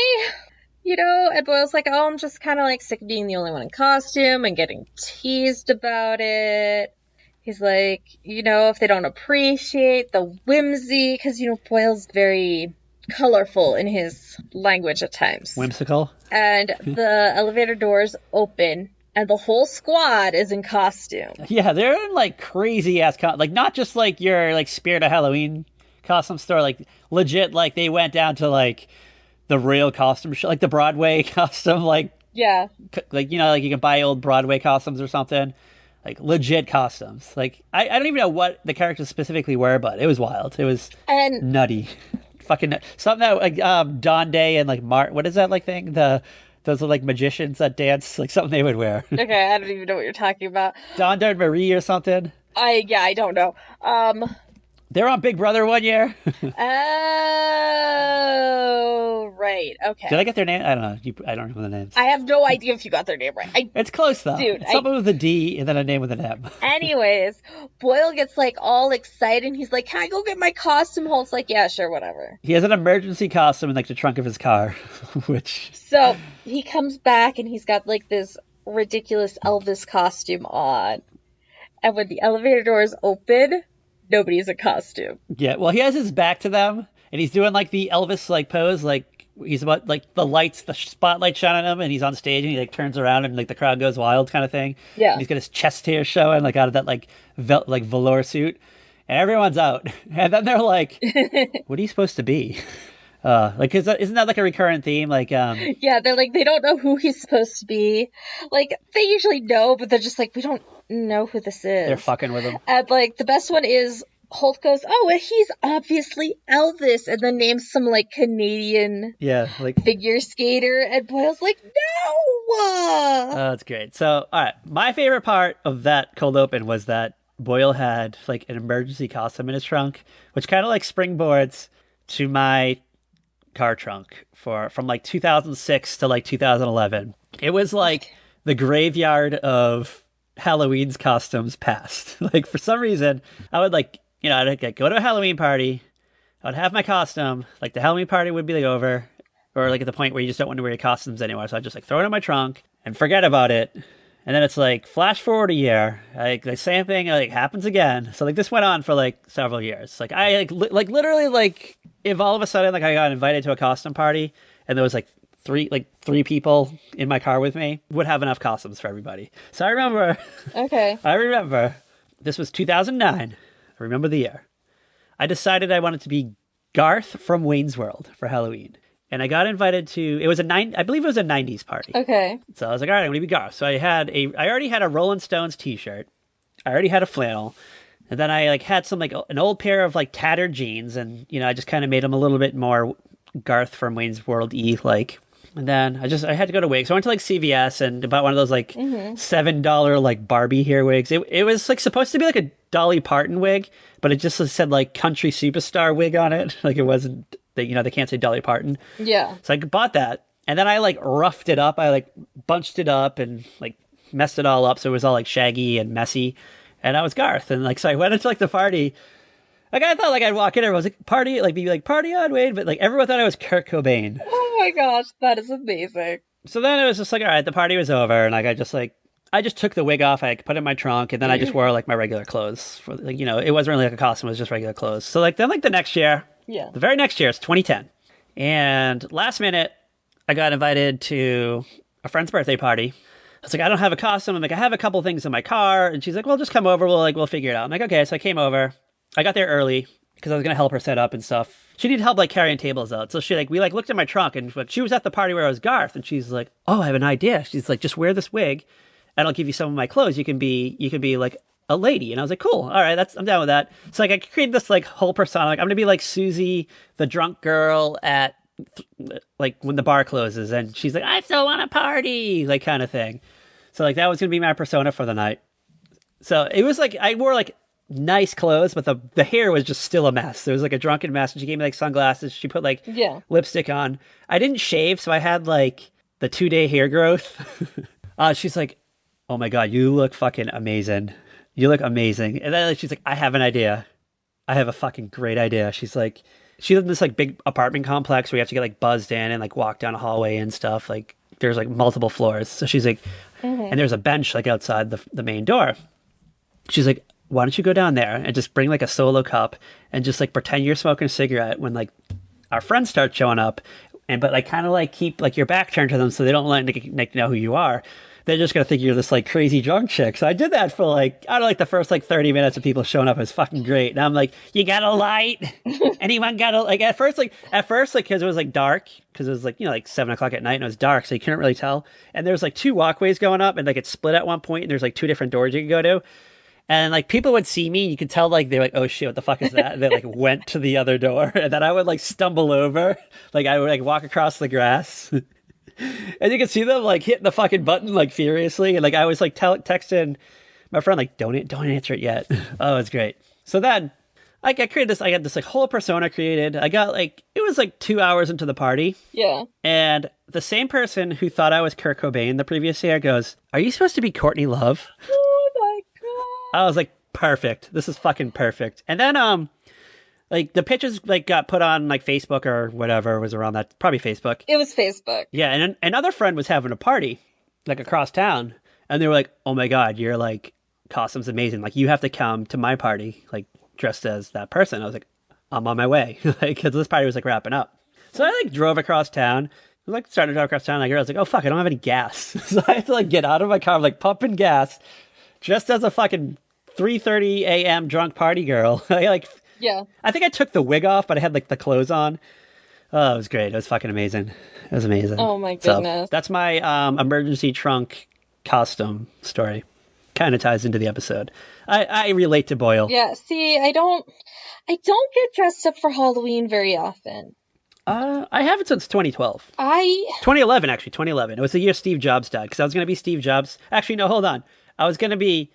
You know, and Boyle's like, oh, I'm just kind of like sick of being the only one in costume and getting teased about it. He's like, you know, if they don't appreciate the whimsy, because, you know, Boyle's very colorful in his language at times. Whimsical. And the elevator doors open, and the whole squad is in costume. Yeah, they're in like crazy ass like not just like your like Spirit of Halloween costume store, like legit like they went down to like the real costume show, like the Broadway costume, like Yeah. like you know, like you can buy old Broadway costumes or something, like legit costumes. Like I don't even know what the characters specifically were, but it was wild. It was And nutty, fucking something that like Don Day and like what is that like thing? Those are like magicians that dance, like something they would wear. okay, I don't even know what you're talking about. Don and Marie or something. I don't know. They were on Big Brother one year. Oh, right. Okay. Did I get their name? I don't know. I don't remember the names. I have no idea if you got their name right. It's close though. Dude, Something with a D and then a name with an M. Anyways, Boyle gets like all excited and he's like, can I go get my costume? Holt's like, yeah, sure, whatever. He has an emergency costume in like the trunk of his car, which So he comes back and he's got like this ridiculous Elvis costume on. And when the elevator doors open, nobody's in costume. yeah. Well, he has his back to them and he's doing like the Elvis like pose, like he's about like the spotlight shining on him, and he's on stage and he like turns around and like the crowd goes wild kind of thing. Yeah. And he's got his chest hair showing like out of that like velour suit, and everyone's out, and then they're like, "What are you supposed to be?" Like, isn't that like a recurrent theme? Like, Yeah, they're like, they don't know who he's supposed to be. Like, they usually know, but they're just like, we don't know who this is. they're fucking with him. And like, the best one is Holt goes, oh, well, he's obviously Elvis, and then names some like Canadian Yeah, like figure skater, and Boyle's like, no! oh, that's great. So, all right, my favorite part of that cold open was that Boyle had like an emergency costume in his trunk, which kind of like springboards to my car trunk from like 2006 to like 2011. It was like the graveyard of Halloween's costumes past. Like for some reason, I would like, you know, I'd like, go to a Halloween party, I would have my costume, like the Halloween party would be like over, or like at the point where you just don't want to wear your costumes anymore. So I'd just like throw it in my trunk and forget about it. And then it's like flash forward a year, like the same thing like happens again. So like this went on for like several years. Like I like literally like if all of a sudden like I got invited to a costume party and there was like three people in my car with me, would have enough costumes for everybody. So I remember Okay. I remember this was 2009. I remember the year. I decided I wanted to be Garth from Wayne's World for Halloween. And I got invited to, I believe it was a 90s party. Okay. So I was like, all right, I'm going to be Garth. So I already had a Rolling Stones t-shirt. I already had a flannel. And then I like had some like an old pair of like tattered jeans. And, I just kind of made them a little bit more Garth from Wayne's World-y like. And then I had to go to wigs. So I went to like CVS and bought one of those like $7 like Barbie hair wigs. It was like supposed to be like a Dolly Parton wig, but it just said like country superstar wig on it. Like it wasn't, they can't say Dolly Parton. Yeah. So I bought that. And then I like roughed it up. I like bunched it up and like messed it all up. So it was all like shaggy and messy. And I was Garth. And like, so I went into like the party. Like I thought like I'd walk in, everyone was like party, like be like party on Wayne, but like everyone thought I was Kurt Cobain. Oh my gosh, that is amazing. So then it was just like, all right, the party was over, and like I just took the wig off, I put it in my trunk, and then I just wore like my regular clothes. For like, it wasn't really like a costume, it was just regular clothes. So like then like the next year, the very next year, it's 2010, and last minute, I got invited to a friend's birthday party. I was like, I don't have a costume. I'm like, I have a couple things in my car, and she's like, well, just come over. We'll figure it out. I'm like, okay. So I came over. I got there early because I was gonna help her set up and stuff. She needed help like carrying tables out. So we looked at my trunk, and she was at the party where I was Garth, and she's like, oh, I have an idea. She's like, just wear this wig and I'll give you some of my clothes. You can be like a lady. And I was like, cool. All right, I'm down with that. So like I created this like whole persona. Like I'm gonna be like Susie, the drunk girl at like when the bar closes, and she's like, I still want to party, like kind of thing. So like that was gonna be my persona for the night. So it was like I wore like nice clothes, but the hair was just still a mess. There was like a drunken mess, and she gave me like sunglasses. She put like lipstick on. I didn't shave, so I had like the 2-day hair growth. She's like, oh my God, you look fucking amazing. You look amazing. And then she's like, I have an idea. I have a fucking great idea. She's like, she lived in this like big apartment complex where you have to get like buzzed in and like walk down a hallway and stuff. Like there's like multiple floors. So she's like, and there's a bench like outside the main door. She's like, why don't you go down there and just bring like a solo cup and just like pretend you're smoking a cigarette when like our friends start showing up, but like kind of like keep like your back turned to them so they don't like know who you are. They're just gonna think you're this like crazy drunk chick. So I did that for like, I don't know, like the first like 30 minutes of people showing up. It was fucking great. And I'm like, you got a light? Anyone got a, like at first because it was like dark, because it was like like 7:00 at night and it was dark, so you couldn't really tell. And there's like 2 walkways going up, and like it's split at one point, and there's like 2 different doors you could go to. And like people would see me, and you could tell like they're like, oh shit, what the fuck is that? And they like went to the other door, and then I would like stumble over, like I would like walk across the grass, and you could see them like hitting the fucking button like furiously, and like I was like texting my friend like, don't answer it yet. Oh, it's great. So then I created this. I got this like whole persona created. I got like, it was like 2 hours into the party. Yeah. And the same person who thought I was Kurt Cobain the previous year goes, are you supposed to be Courtney Love? I was like, perfect. This is fucking perfect. And then, like the pictures like got put on like Facebook or whatever was around that. Probably Facebook. It was Facebook. Yeah. And another friend was having a party like across town, and they were like, oh my God, your like costume's amazing. Like you have to come to my party, like dressed as that person. I was like, I'm on my way. Like, cause this party was like wrapping up. So I like drove across town. I was like starting to drive across town. Like, I was like, oh fuck, I don't have any gas. So I had to like get out of my car, like pumping gas. Just as a fucking 3:30 a.m. drunk party girl. I think I took the wig off, but I had like the clothes on. Oh, it was great. It was fucking amazing. It was amazing. Oh my goodness. So that's my emergency trunk costume story. Kind of ties into the episode. I relate to Boyle. Yeah, see, I don't get dressed up for Halloween very often. I haven't since 2012. 2011. It was the year Steve Jobs died, because I was going to be Steve Jobs. Actually, no, hold on. I was going to be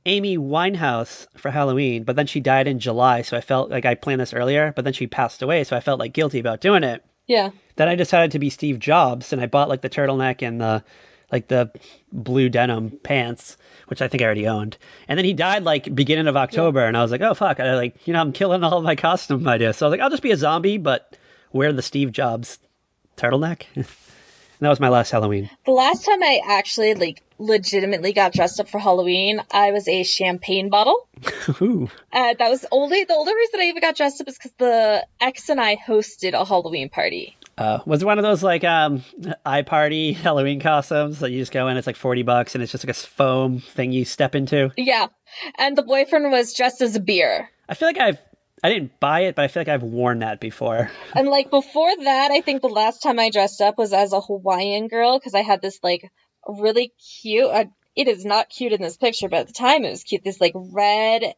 Amy Winehouse for Halloween, but then she died in July, so I felt like I planned this earlier, but then she passed away, so I felt like guilty about doing it. Yeah. Then I decided to be Steve Jobs, and I bought like the turtleneck and the blue denim pants, which I think I already owned. And then he died like beginning of October, and I was like, oh fuck, I'm killing all of my costume ideas. So I was like, I'll just be a zombie, but wear the Steve Jobs turtleneck. And that was my last Halloween. The last time I actually like legitimately got dressed up for Halloween, I was a champagne bottle. Ooh. That was the only reason I even got dressed up is because the ex and I hosted a Halloween party. Was it one of those like iParty Halloween costumes that you just go in, it's like $40 and it's just like a foam thing you step into? Yeah. And the boyfriend was dressed as a beer. I feel like I didn't buy it, but I feel like I've worn that before. And like before that, I think the last time I dressed up was as a Hawaiian girl because I had this like really cute. It is not cute in this picture, but at the time it was cute. This like red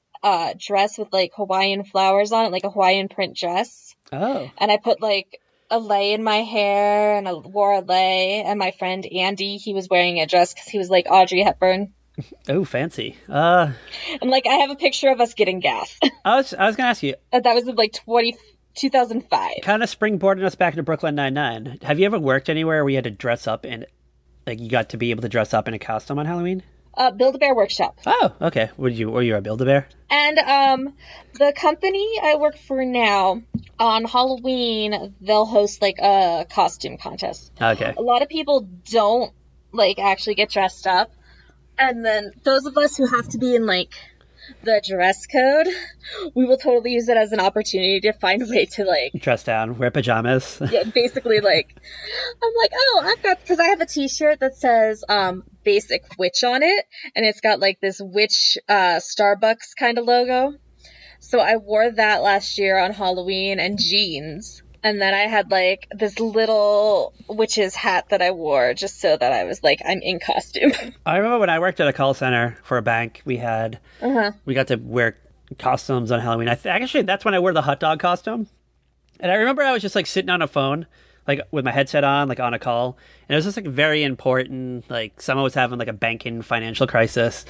dress with like Hawaiian flowers on it, like a Hawaiian print dress. Oh. And I put like a lei in my hair, and I wore a lei. And my friend Andy, he was wearing a dress because he was like Audrey Hepburn. Oh, fancy. And like I have a picture of us getting gas. I was gonna ask you. That was in like 2005. Kind of springboarding us back into Brooklyn Nine-Nine. Have you ever worked anywhere where you had to dress up and like you got to be able to dress up in a costume on Halloween? Build-A-Bear Workshop. Oh, okay. Were you a Build-A-Bear? And the company I work for now, on Halloween, they'll host like a costume contest. Okay. A lot of people don't like actually get dressed up. And then those of us who have to be in like the dress code, we will totally use it as an opportunity to find a way to like Dress down, wear pajamas. yeah, basically like I'm like, oh, I've got, because I have a t-shirt that says basic witch on it, and it's got like this witch Starbucks kind of logo. So I wore that last year on Halloween, and jeans. And then I had like this little witch's hat that I wore just so that I was like, I'm in costume. I remember when I worked at a call center for a bank, we got to wear costumes on Halloween. Actually, that's when I wore the hot dog costume. And I remember I was just like sitting on a phone, like with my headset on, like on a call. And it was just like very important. Like someone was having like a banking financial crisis.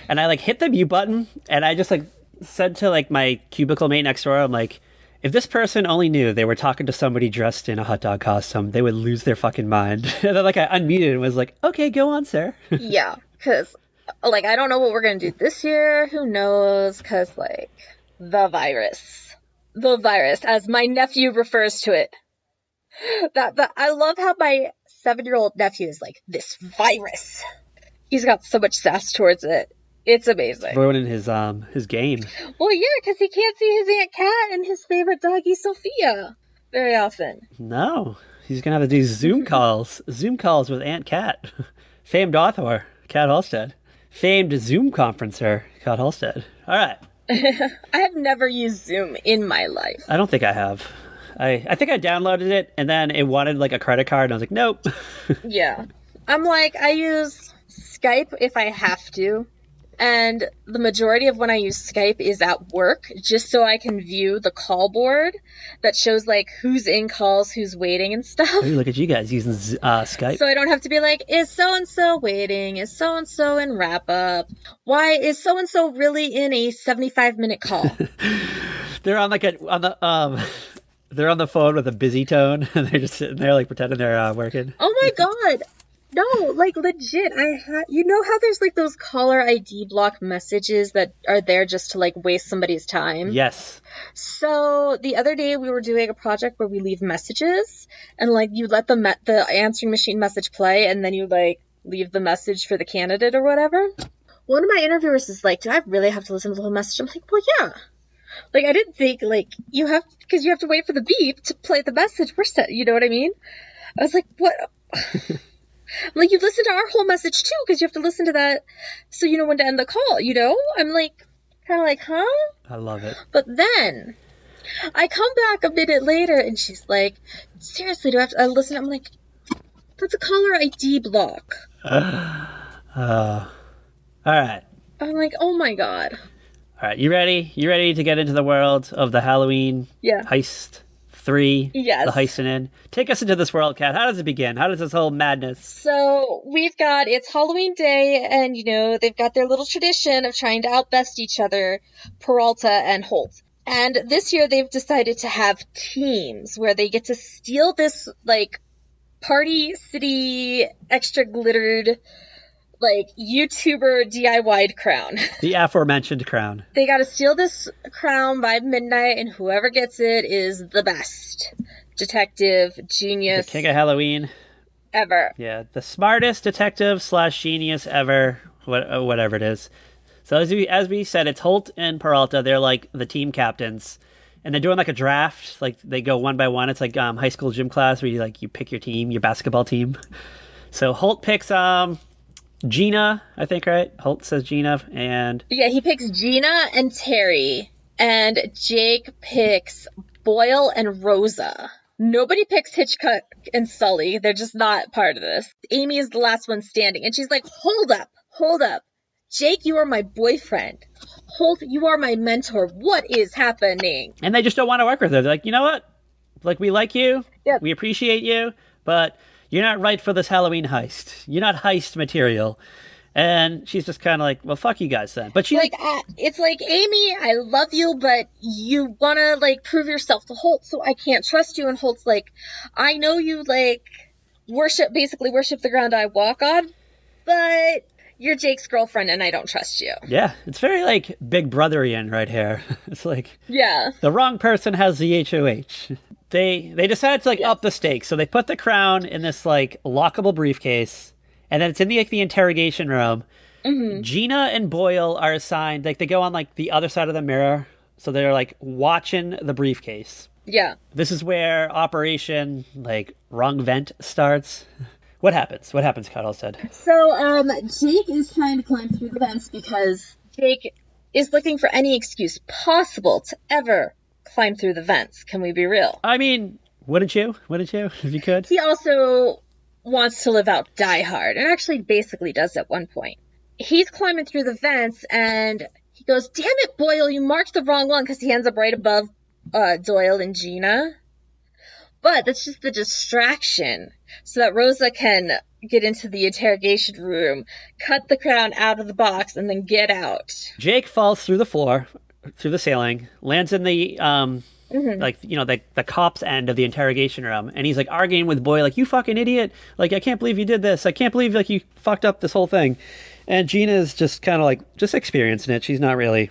And I like hit the mute button, and I just like said to like my cubicle mate next door, I'm like, if this person only knew they were talking to somebody dressed in a hot dog costume, they would lose their fucking mind. And then like I unmuted and was like, okay, go on, sir. Yeah, because like I don't know what we're going to do this year. Who knows? Because like the virus, as my nephew refers to it. That I love how my 7-year-old nephew is like, this virus. He's got so much sass towards it. It's amazing. Ruining his game. Well, yeah, because he can't see his Aunt Cat and his favorite doggy, Sophia, very often. No. He's going to have to do Zoom calls. Zoom calls with Aunt Cat. Famed author, Kat Halstead. Famed Zoom conferencer, Kat Halstead. All right. I have never used Zoom in my life. I don't think I have. I think I downloaded it, and then it wanted like a credit card, and I was like, nope. Yeah. I'm like, I use Skype if I have to. And the majority of when I use Skype is at work, just so I can view the call board that shows like who's in calls, who's waiting and stuff. Ooh, look at you guys using Skype. So I don't have to be like, is so-and-so waiting? Is so-and-so in wrap-up? Why is so-and-so really in a 75-minute call? They're on like they're on the phone with a busy tone, and they're just sitting there like pretending they're working. Oh my god. No, like legit, you know how there's like those caller ID block messages that are there just to like waste somebody's time? Yes. So the other day we were doing a project where we leave messages, and like you let the answering machine message play, and then you like leave the message for the candidate or whatever. One of my interviewers is like, do I really have to listen to the whole message? I'm like, well, yeah. Like I didn't think like because you have to wait for the beep to play the message. We're set, you know what I mean? I was like, what? Like, you listen to our whole message, too, because you have to listen to that so you know when to end the call, you know? I'm like, kind of like, huh? I love it. But then, I come back a minute later, and she's like, seriously, do I have to listen? I'm like, that's a caller ID block. All right. I'm like, oh my god. All right, you ready? You ready to get into the world of the Halloween Heist 3? Yes. The Heisting In. Take us into this world, Kat. How does it begin? How does this whole madness? So it's Halloween Day, and you know they've got their little tradition of trying to outbest each other, Peralta and Holt. And this year they've decided to have teams where they get to steal this like Party City extra glittered like YouTuber DIY'd crown. The aforementioned crown. They got to steal this crown by midnight, and whoever gets it is the best detective, genius, the king of Halloween ever. Yeah, the smartest detective / genius ever, whatever it is. So as we said, it's Holt and Peralta. They're like the team captains, and they're doing like a draft. Like they go one by one. It's like high school gym class where you pick your team, your basketball team. So Holt picks Gina, I think, right? Holt says Gina, and... Yeah, he picks Gina and Terry. And Jake picks Boyle and Rosa. Nobody picks Hitchcock and Sully. They're just not part of this. Amy is the last one standing. And she's like, hold up. Jake, you are my boyfriend. Holt, you are my mentor. What is happening? And they just don't want to work with her. They're like, you know what? Like, we like you. Yep. We appreciate you. But you're not right for this Halloween heist. You're not heist material. And she's just kind of like, well, fuck you guys then. But she it's like, Amy, I love you, but you want to, like, prove yourself to Holt, so I can't trust you. And Holt's like, I know you, like, worship the ground I walk on, but you're Jake's girlfriend and I don't trust you. Yeah, it's very, like, Big Brotherian right here. It's like, yeah, the wrong person has the HOH. They decided to, like, up the stakes. So they put the crown in this, like, lockable briefcase. And then it's in the interrogation room. Mm-hmm. Gina and Boyle are assigned, like, they go on, like, the other side of the mirror. So they're, like, watching the briefcase. Yeah. This is where Operation, like, Wrong Vent starts. What happens? What happens, Cuddle said? So, Jake is trying to climb through the vents because Jake is looking for any excuse possible to ever climb through the vents. Can we be real? I mean, wouldn't you? If you could? He also wants to live out Die Hard, and actually basically does at one point. He's climbing through the vents, and he goes, damn it, Boyle, you marked the wrong one, because he ends up right above Doyle and Gina. But that's just the distraction, so that Rosa can get into the interrogation room, cut the crown out of the box, and then get out. Jake falls through the floor, through the ceiling, lands in the like, you know, the cop's end of the interrogation room, and he's like arguing with Boyle, like, you fucking idiot, like, I can't believe you did this, I can't believe, like, you fucked up this whole thing. And Gina's just kind of like just experiencing it. She's not really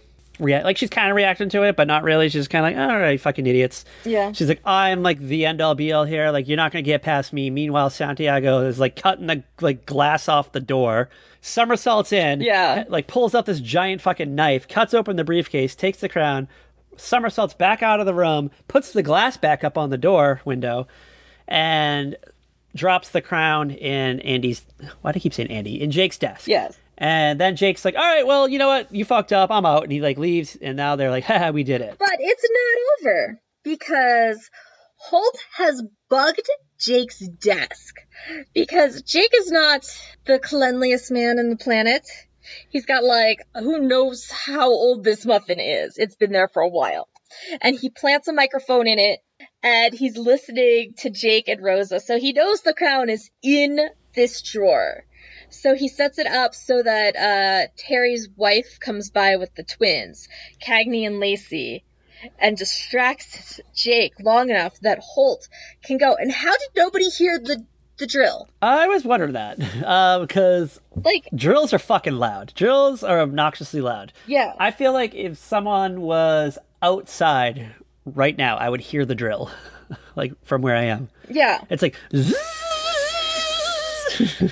she's kind of reacting to it, but not really. She's kind of like, all right, fucking idiots. Yeah. She's like, I'm like the end all be all here, like, you're not gonna get past me. Meanwhile, Santiago is like cutting the, like, glass off the door, somersaults in, like, pulls out this giant fucking knife, cuts open the briefcase, takes the crown, somersaults back out of the room, puts the glass back up on the door window, and drops the crown in Andy's, why do I keep saying Andy? In Jake's desk. Yes. And then Jake's like, all right, well, you know what? You fucked up. I'm out. And he, like, leaves, and now they're like, haha, we did it. But it's not over, because Holt has bugged Jake's desk. Because Jake is not the cleanliest man in the planet. He's got, like, who knows how old this muffin is. It's been there for a while. And he plants a microphone in it, and he's listening to Jake and Rosa. So he knows the crown is in this drawer. So he sets it up so that Terry's wife comes by with the twins, Cagney and Lacey, and distracts Jake long enough that Holt can go. And how did nobody hear the drill? I was wondering that, because, like, drills are fucking loud. Drills are obnoxiously loud. Yeah. I feel like if someone was outside right now, I would hear the drill, like, from where I am. Yeah. It's like, zzz. 3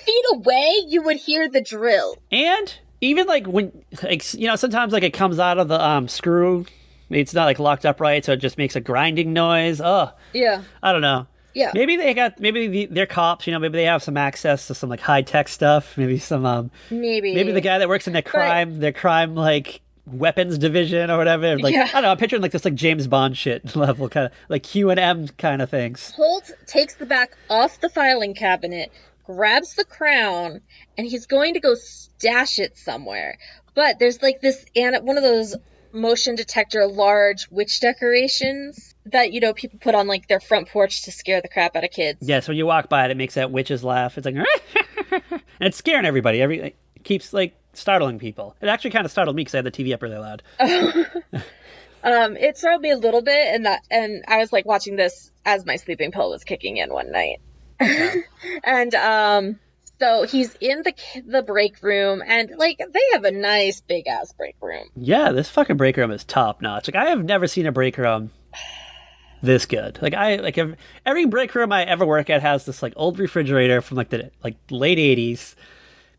feet away, you would hear the drill. And even, like, when, like, you know, sometimes, like, it comes out of the screw, it's not, like, locked up right, so it just makes a grinding noise. Oh. Yeah. I don't know. Yeah. Maybe they're cops, you know, maybe they have some access to some, like, high-tech stuff, maybe some, maybe the guy that works in their crime, like, weapons division or whatever, like, I don't know, I'm picturing, like, this, like, James Bond shit level, kind of, like, Q&M kind of things. Holt takes the back off the filing cabinet, grabs the crown, and he's going to go stash it somewhere. But there's, like, one of those motion detector large witch decorations that, you know, people put on, like, their front porch to scare the crap out of kids. Yeah, so when you walk by it, it makes that witch's laugh. It's like, and it's scaring everybody. It keeps, like, startling people. It actually kind of startled me because I had the TV up really loud. It startled me a little bit, and I was, like, watching this as my sleeping pill was kicking in one night. Okay. And so he's in the break room, and, like, they have a nice big ass break room. Yeah, this fucking break room is top notch. Like, I have never seen a break room this good. Like, every break room I ever work at has this, like, old refrigerator from, like, the, like, late 80s.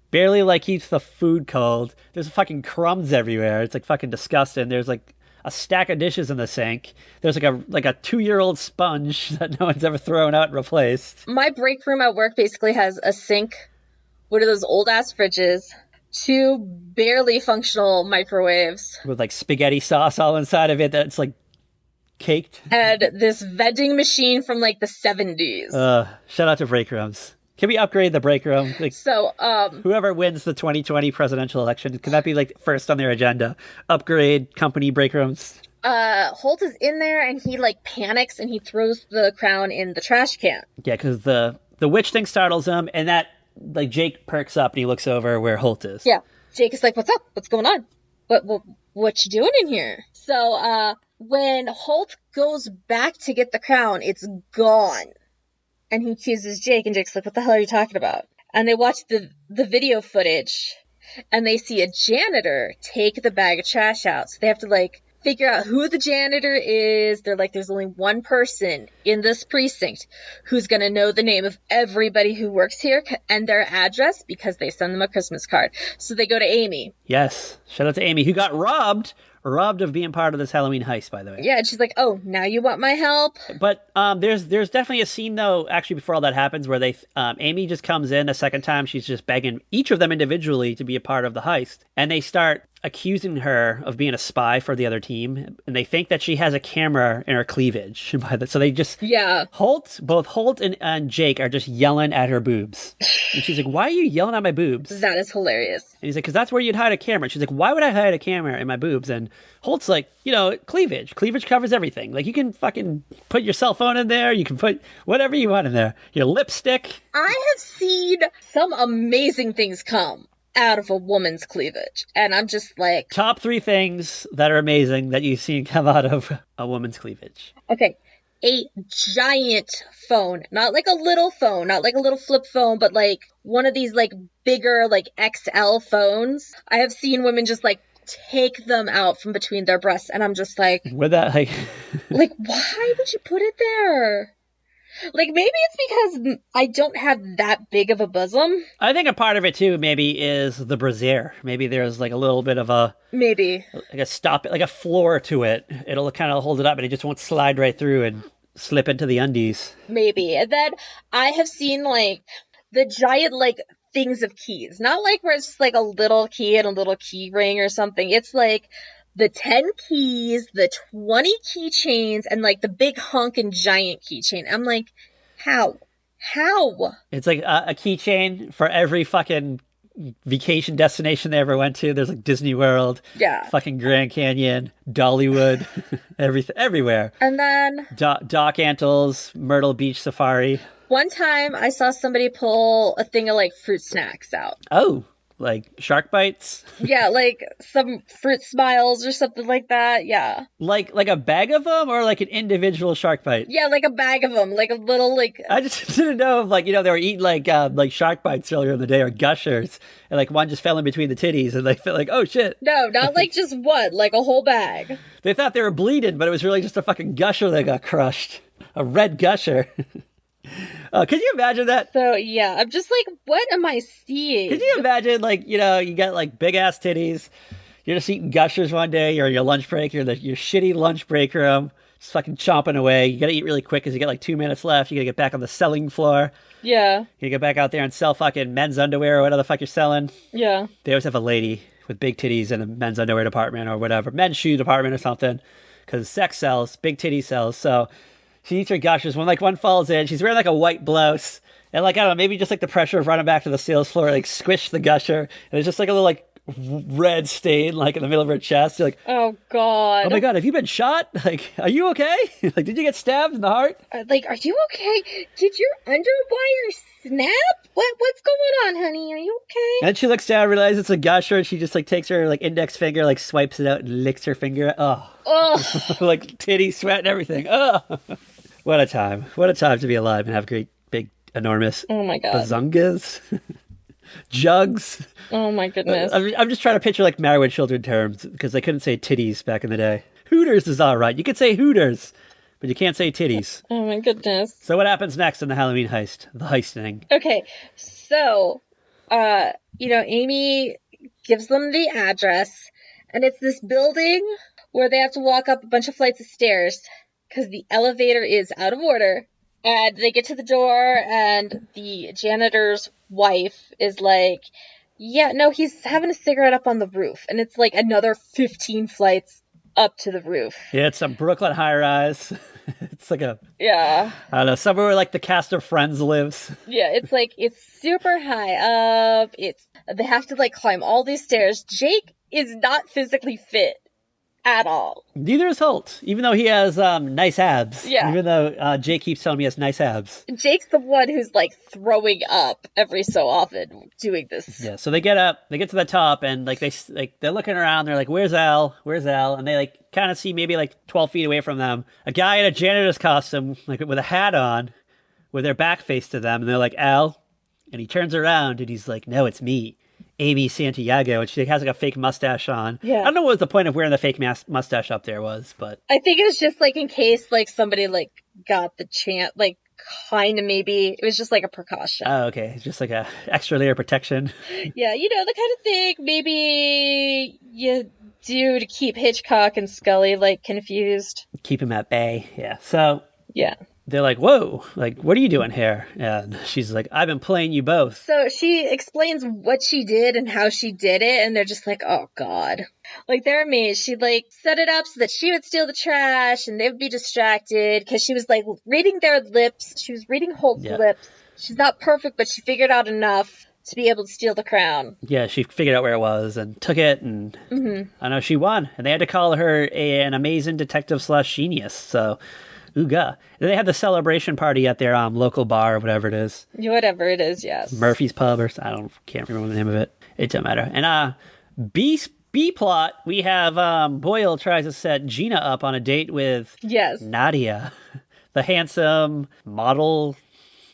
Barely, like, keeps the food cold. There's fucking crumbs everywhere. It's, like, fucking disgusting. There's, like, a stack of dishes in the sink. There's, like a 2-year-old sponge that no one's ever thrown out and replaced. My break room at work basically has a sink, one of those old-ass fridges, 2 barely functional microwaves. With like spaghetti sauce all inside of it that's like caked. And this vending machine from like the 70s. Shout out to break rooms. Can we upgrade the break room? Like, so, whoever wins the 2020 presidential election, can that be like first on their agenda? Upgrade company break rooms. Holt is in there and he like panics and he throws the crown in the trash can. Yeah, because the witch thing startles him, and that like Jake perks up and he looks over where Holt is. Yeah, Jake is like, "What's up? What's going on? What you doing in here?" So, when Holt goes back to get the crown, it's gone. And he accuses Jake, and Jake's like, "What the hell are you talking about?" And they watch the video footage, and they see a janitor take the bag of trash out. So they have to, like, figure out who the janitor is. They're like, there's only one person in this precinct who's going to know the name of everybody who works here and their address because they send them a Christmas card. So they go to Amy. Yes. Shout out to Amy, who got robbed of being part of this Halloween heist, by the way. Yeah, and she's like, "Oh, now you want my help?" But there's definitely a scene, though, actually, before all that happens, where Amy just comes in a second time. She's just begging each of them individually to be a part of the heist. And they start accusing her of being a spy for the other team. And they think that she has a camera in her cleavage. So they just... Yeah. Both Holt and Jake are just yelling at her boobs. And she's like, "Why are you yelling at my boobs?" That is hilarious. And he's like, "Because that's where you'd hide a camera." And she's like, "Why would I hide a camera in my boobs?" And Holt's like, cleavage. Cleavage covers everything. Like, you can fucking put your cell phone in there. You can put whatever you want in there. Your lipstick. I have seen some amazing things come out of a woman's cleavage. And I'm just like... Top 3 things that are amazing that you've seen come out of a woman's cleavage. Okay. A giant phone. Not like a little phone. Not like a little flip phone, but like one of these like bigger like XL phones. I have seen women just like take them out from between their breasts, and I'm just like... With that, like... like, why would you put it there? Like, maybe it's because I don't have that big of a bosom. I think a part of it, too, maybe is the brassiere. Maybe there's, like, a little bit of a... Maybe. Like a floor to it. It'll kind of hold it up, and it just won't slide right through and slip into the undies. Maybe. And then I have seen, like, the giant, like, things of keys. Not, like, where it's just, like, a little key and a little key ring or something. It's, like... the 10 keys, the 20 keychains, and, like, the big honkin' giant keychain. I'm like, how? How? It's like a keychain for every fucking vacation destination they ever went to. There's, like, Disney World, fucking Grand Canyon, Dollywood, everywhere. And then... Doc Antle's Myrtle Beach Safari. One time, I saw somebody pull a thing of, like, fruit snacks out. Oh. Like shark bites? Yeah, like some fruit smiles or something like that. Yeah. Like a bag of them or like an individual shark bite? Yeah, like a bag of them, like a little like. I just didn't know if they were eating like shark bites earlier in the day or gushers, and like one just fell in between the titties, and they felt like, oh shit. No, not like just one, like a whole bag. They thought they were bleeding, but it was really just a fucking gusher that got crushed, a red gusher. Can you imagine that? So, yeah, I'm just like, what am I seeing? Could you imagine, like, you got, like, big-ass titties, you're just eating gushers one day, you're on your lunch break, you're in your shitty lunch break room, just fucking chomping away, you gotta eat really quick because you got, like, 2 minutes left, you gotta get back on the selling floor. Yeah. You get back out there and sell fucking men's underwear or whatever the fuck you're selling. Yeah. They always have a lady with big titties in the men's underwear department or whatever, men's shoe department or something, because sex sells, big titty sells, so... She eats her gushers. When, like, one falls in, she's wearing, like, a white blouse. And, like, I don't know, maybe just, like, the pressure of running back to the sales floor, like, squished the gusher. And it's just, like, a little, like, red stain, like, in the middle of her chest. You're like, oh, God. Oh, my God, have you been shot? Like, are you okay? Like, did you get stabbed in the heart? Like, are you okay? Did your underwire snap? What's going on, honey? Are you okay? And she looks down, realizes it's a gusher, and she just, like, takes her, like, index finger, like, swipes it out and licks her finger. Oh. Like, titty, sweat, and everything. Oh. What a time. What a time to be alive and have great, big, enormous oh my God. bazungas. Jugs. Oh my goodness. I'm just trying to picture like married with children terms because they couldn't say titties back in the day. Hooters is all right. You could say Hooters, but you can't say titties. Oh my goodness. So what happens next in the Halloween heist? The heisting. Okay. So, Amy gives them the address, and it's this building where they have to walk up a bunch of flights of stairs. Because the elevator is out of order. And they get to the door, and the janitor's wife is like, Yeah, no, he's having a cigarette up on the roof, and it's like another 15 flights up to the roof. Yeah, it's a Brooklyn high-rise. It's like Yeah. I don't know, somewhere where like the cast of Friends lives. Yeah, it's like, it's super high up. They have to like climb all these stairs. Jake is not physically fit at all. Neither is Holt, even though he has nice abs. Yeah. Even though Jake keeps telling me he has nice abs. Jake's the one who's like throwing up every so often doing this. Yeah, so they get up, they get to the top, and like they're looking around. They're like, "Where's Al? Where's Al?" And they like kind of see maybe like 12 feet away from them a guy in a janitor's costume, like with a hat on, with their back face to them, and they're like, "Al," and he turns around and he's like, "No, it's me, Amy Santiago," and she has like a fake mustache on. Yeah. I don't know what the point of wearing the fake mustache up there was, but I think it was just like in case like somebody like got the chance, like kind of maybe it was just like a precaution. Oh, okay, it's just like a extra layer of protection. Yeah, you know, the kind of thing maybe you do to keep Hitchcock and Scully like confused. Keep him at bay. Yeah. So Yeah. they're like, "Whoa, like, what are you doing here?" And she's like, "I've been playing you both." So she explains what she did and how she did it, and they're just like, oh god. Like, they're amazed. She, like, set it up so that she would steal the trash, and they would be distracted, because she was, like, reading their lips. She was reading Holt's lips. She's not perfect, but she figured out enough to be able to steal the crown. Yeah, she figured out where it was and took it, and I know she won. And they had to call her an amazing detective / genius, so... Ooga. And they had the celebration party at their local bar or whatever it is. Whatever it is, yes. Murphy's Pub or can't remember the name of it. It doesn't matter. And B plot, we have Boyle tries to set Gina up on a date with Nadia, the handsome model.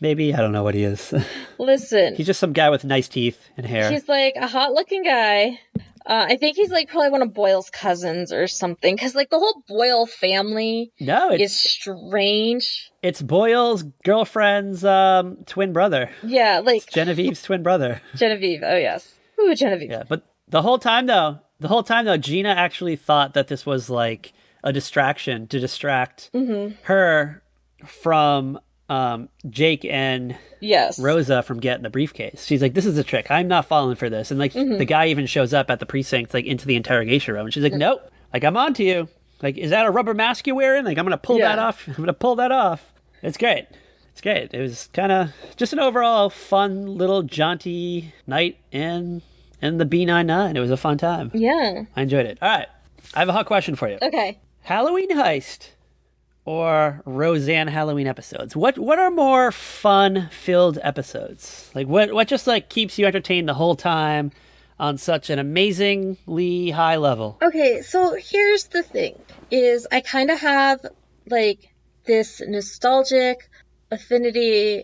Maybe I don't know what he is. Listen, he's just some guy with nice teeth and hair. He's like a hot-looking guy. I think he's like probably one of Boyle's cousins or something, because like the whole Boyle family is strange. It's Boyle's girlfriend's twin brother. Yeah, like it's Genevieve's twin brher. Genevieve, oh yes. Ooh, Genevieve. Yeah, but the whole time though, Gina actually thought that this was like a distraction to distract her from Jake and Rosa from getting the briefcase. She's like, this is a trick. I'm not falling for this. And like the guy even shows up at the precinct, like into the interrogation room. And she's like, nope, like I'm on to you. Like, is that a rubber mask you're wearing? Like, I'm going to pull that off. I'm going to pull that off. It's great. It's great. It was kind of just an overall fun little jaunty night in the B99. It was a fun time. Yeah. I enjoyed it. All right. I have a hot question for you. Okay. Halloween Heist or Roseanne Halloween episodes? What are more fun-filled episodes? Like what just like keeps you entertained the whole time on such an amazingly high level? Okay, so here's the thing: is I kind of have like this nostalgic affinity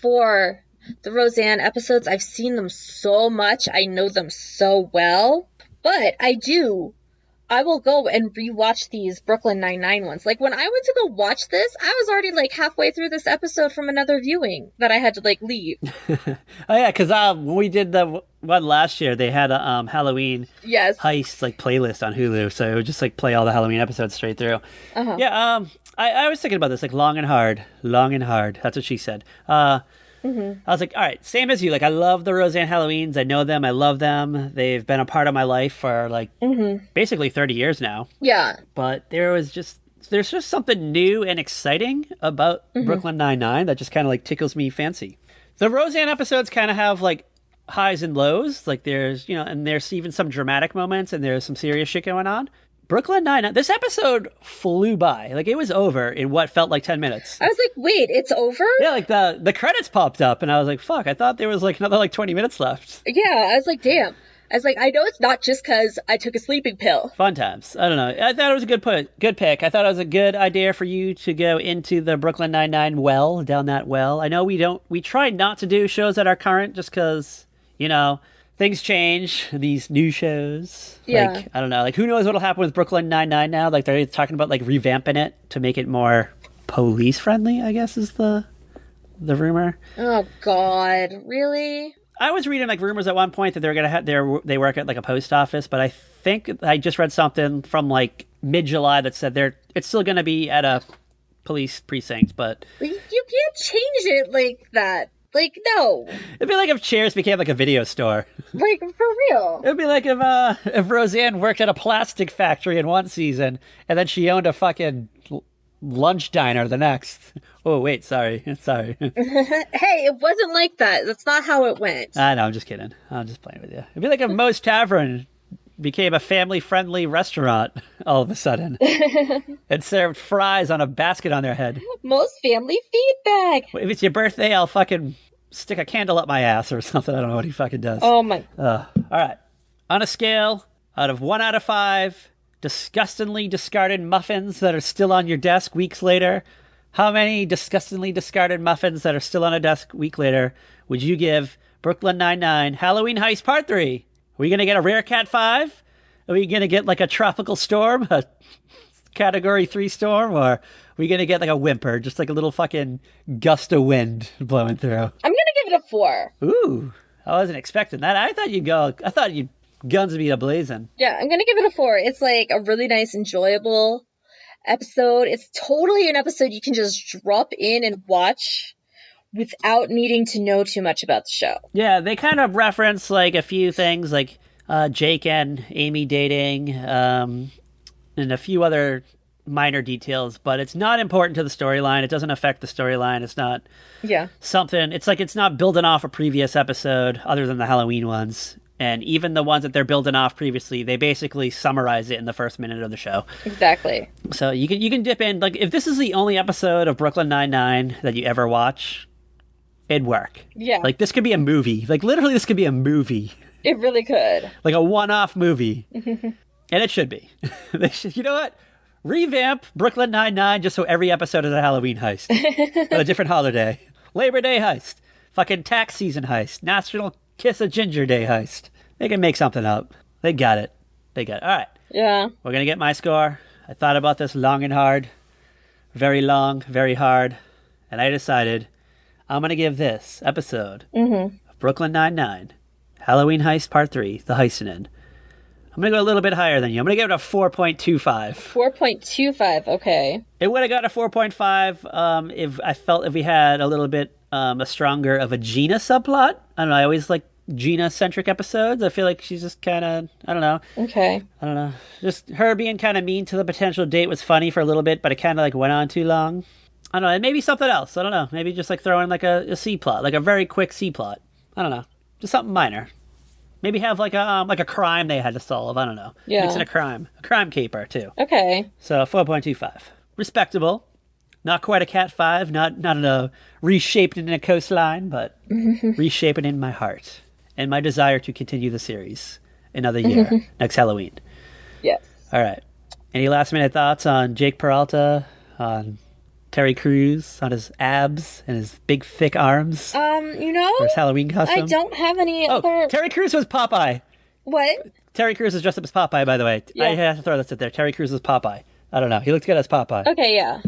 for the Roseanne episodes. I've seen them so much, I know them so well, but I will go and rewatch these Brooklyn Nine-Nine ones. Like, when I went to go watch this, I was already, like, halfway through this episode from another viewing that I had to, like, leave. Oh, yeah, because when we did the one last year, they had a Halloween Heist, like, playlist on Hulu, so it would just, like, play all the Halloween episodes straight through. Yeah, I was thinking about this, like, long and hard. That's what she said. I was like, all right, same as you. Like, I love the Roseanne Halloweens. I know them. I love them. They've been a part of my life for, like, basically 30 years now. Yeah. But there's just something new and exciting about Brooklyn Nine-Nine that just kind of, like, tickles me fancy. The Roseanne episodes kind of have, like, highs and lows. Like, there's, and there's even some dramatic moments and there's some serious shit going on. Brooklyn Nine-Nine, this episode flew by. Like, it was over in what felt like 10 minutes. I was like, wait, it's over? Yeah, like the credits popped up and I was like, fuck, I thought there was like another like 20 minutes left. Yeah, I was like, damn. I was like, I know it's not just because I took a sleeping pill. Fun times. I don't know. I thought it was a good pick. I thought it was a good idea for you to go into the Brooklyn Nine-Nine down that well. I know we try not to do shows that are current just because, things change, these new shows. Yeah. Like, I don't know. Like, who knows what'll happen with Brooklyn Nine-Nine now? Like, they're talking about, like, revamping it to make it more police-friendly, I guess is the rumor. Oh, God. Really? I was reading, like, rumors at one point that they're going to have... They work at, like, a post office, but I think I just read something from, like, mid-July that said it's still going to be at a police precinct, but... You can't change it like that. Like, no. It'd be like if Cheers became like a video store. Like, for real. It'd be like if Roseanne worked at a plastic factory in one season, and then she owned a fucking lunch diner the next. Oh, wait, sorry. Hey, it wasn't like that. That's not how it went. I know, I'm just kidding. I'm just playing with you. It'd be like if Moe's Tavern became a family-friendly restaurant all of a sudden and served fries on a basket on their head. Most family feedback. If it's your birthday, I'll fucking stick a candle up my ass or something. I don't know what he fucking does. Oh, my. All right. On a scale out of 1 out of 5 disgustingly discarded muffins that are still on your desk weeks later, how many disgustingly discarded muffins that are still on a desk a week later would you give Brooklyn Nine-Nine Halloween Heist Part 3? Are we going to get a rare Cat 5? Are we going to get like a tropical storm, a Category 3 storm? Or are we going to get like a whimper, just like a little fucking gust of wind blowing through? I'm going to give it a 4. Ooh, I wasn't expecting that. I thought you'd guns would be a-blazing. Yeah, I'm going to give it a 4. It's like a really nice, enjoyable episode. It's totally an episode you can just drop in and watch without needing to know too much about the show. Yeah, they kind of reference like a few things like Jake and Amy dating and a few other minor details, but it's not important to the storyline. It doesn't affect the storyline. It's not something. It's like it's not building off a previous episode other than the Halloween ones. And even the ones that they're building off previously, they basically summarize it in the first minute of the show. Exactly. So you can dip in. Like, if this is the only episode of Brooklyn Nine-Nine that you ever watch, it'd work. Yeah. Like, this could be a movie. Like, literally, this could be a movie. It really could. Like a one-off movie. And it should be. They should, you know what? Revamp Brooklyn Nine-Nine just so every episode is a Halloween heist. On a different holiday. Labor Day heist. Fucking tax season heist. National Kiss a Ginger Day heist. They can make something up. They got it. All right. Yeah. We're going to get my score. I thought about this long and hard. Very long, very hard. And I decided I'm going to give this episode of Brooklyn Nine-Nine, Halloween Heist Part 3, The Heistinin'. I'm going to go a little bit higher than you. I'm going to give it a 4.25. 4.25, okay. It would have got a 4.5 if we had a little bit a stronger of a Gina subplot. I don't know. I always like Gina-centric episodes. I feel like she's just kind of, I don't know. Okay. I don't know. Just her being kind of mean to the potential date was funny for a little bit, but it kind of like went on too long. I don't know. Maybe something else. I don't know. Maybe just like throw in like a C plot, like a very quick C plot. I don't know. Just something minor. Maybe have like a crime they had to solve. I don't know. Yeah. Mix in a crime caper too. Okay. So 4.25. Respectable. Not quite a Cat 5. Not reshaped in a coastline, but reshaping in my heart and my desire to continue the series another year next Halloween. Yes. All right. Any last minute thoughts on Jake Peralta, on Terry Crews, on his abs and his big thick arms? Or his Halloween costume? I don't have any other... Terry Crews was Popeye. What? Terry Crews is dressed up as Popeye, by the way. Yeah. I have to throw this out there. Terry Crews was Popeye. I don't know. He looked good as Popeye. Okay, yeah.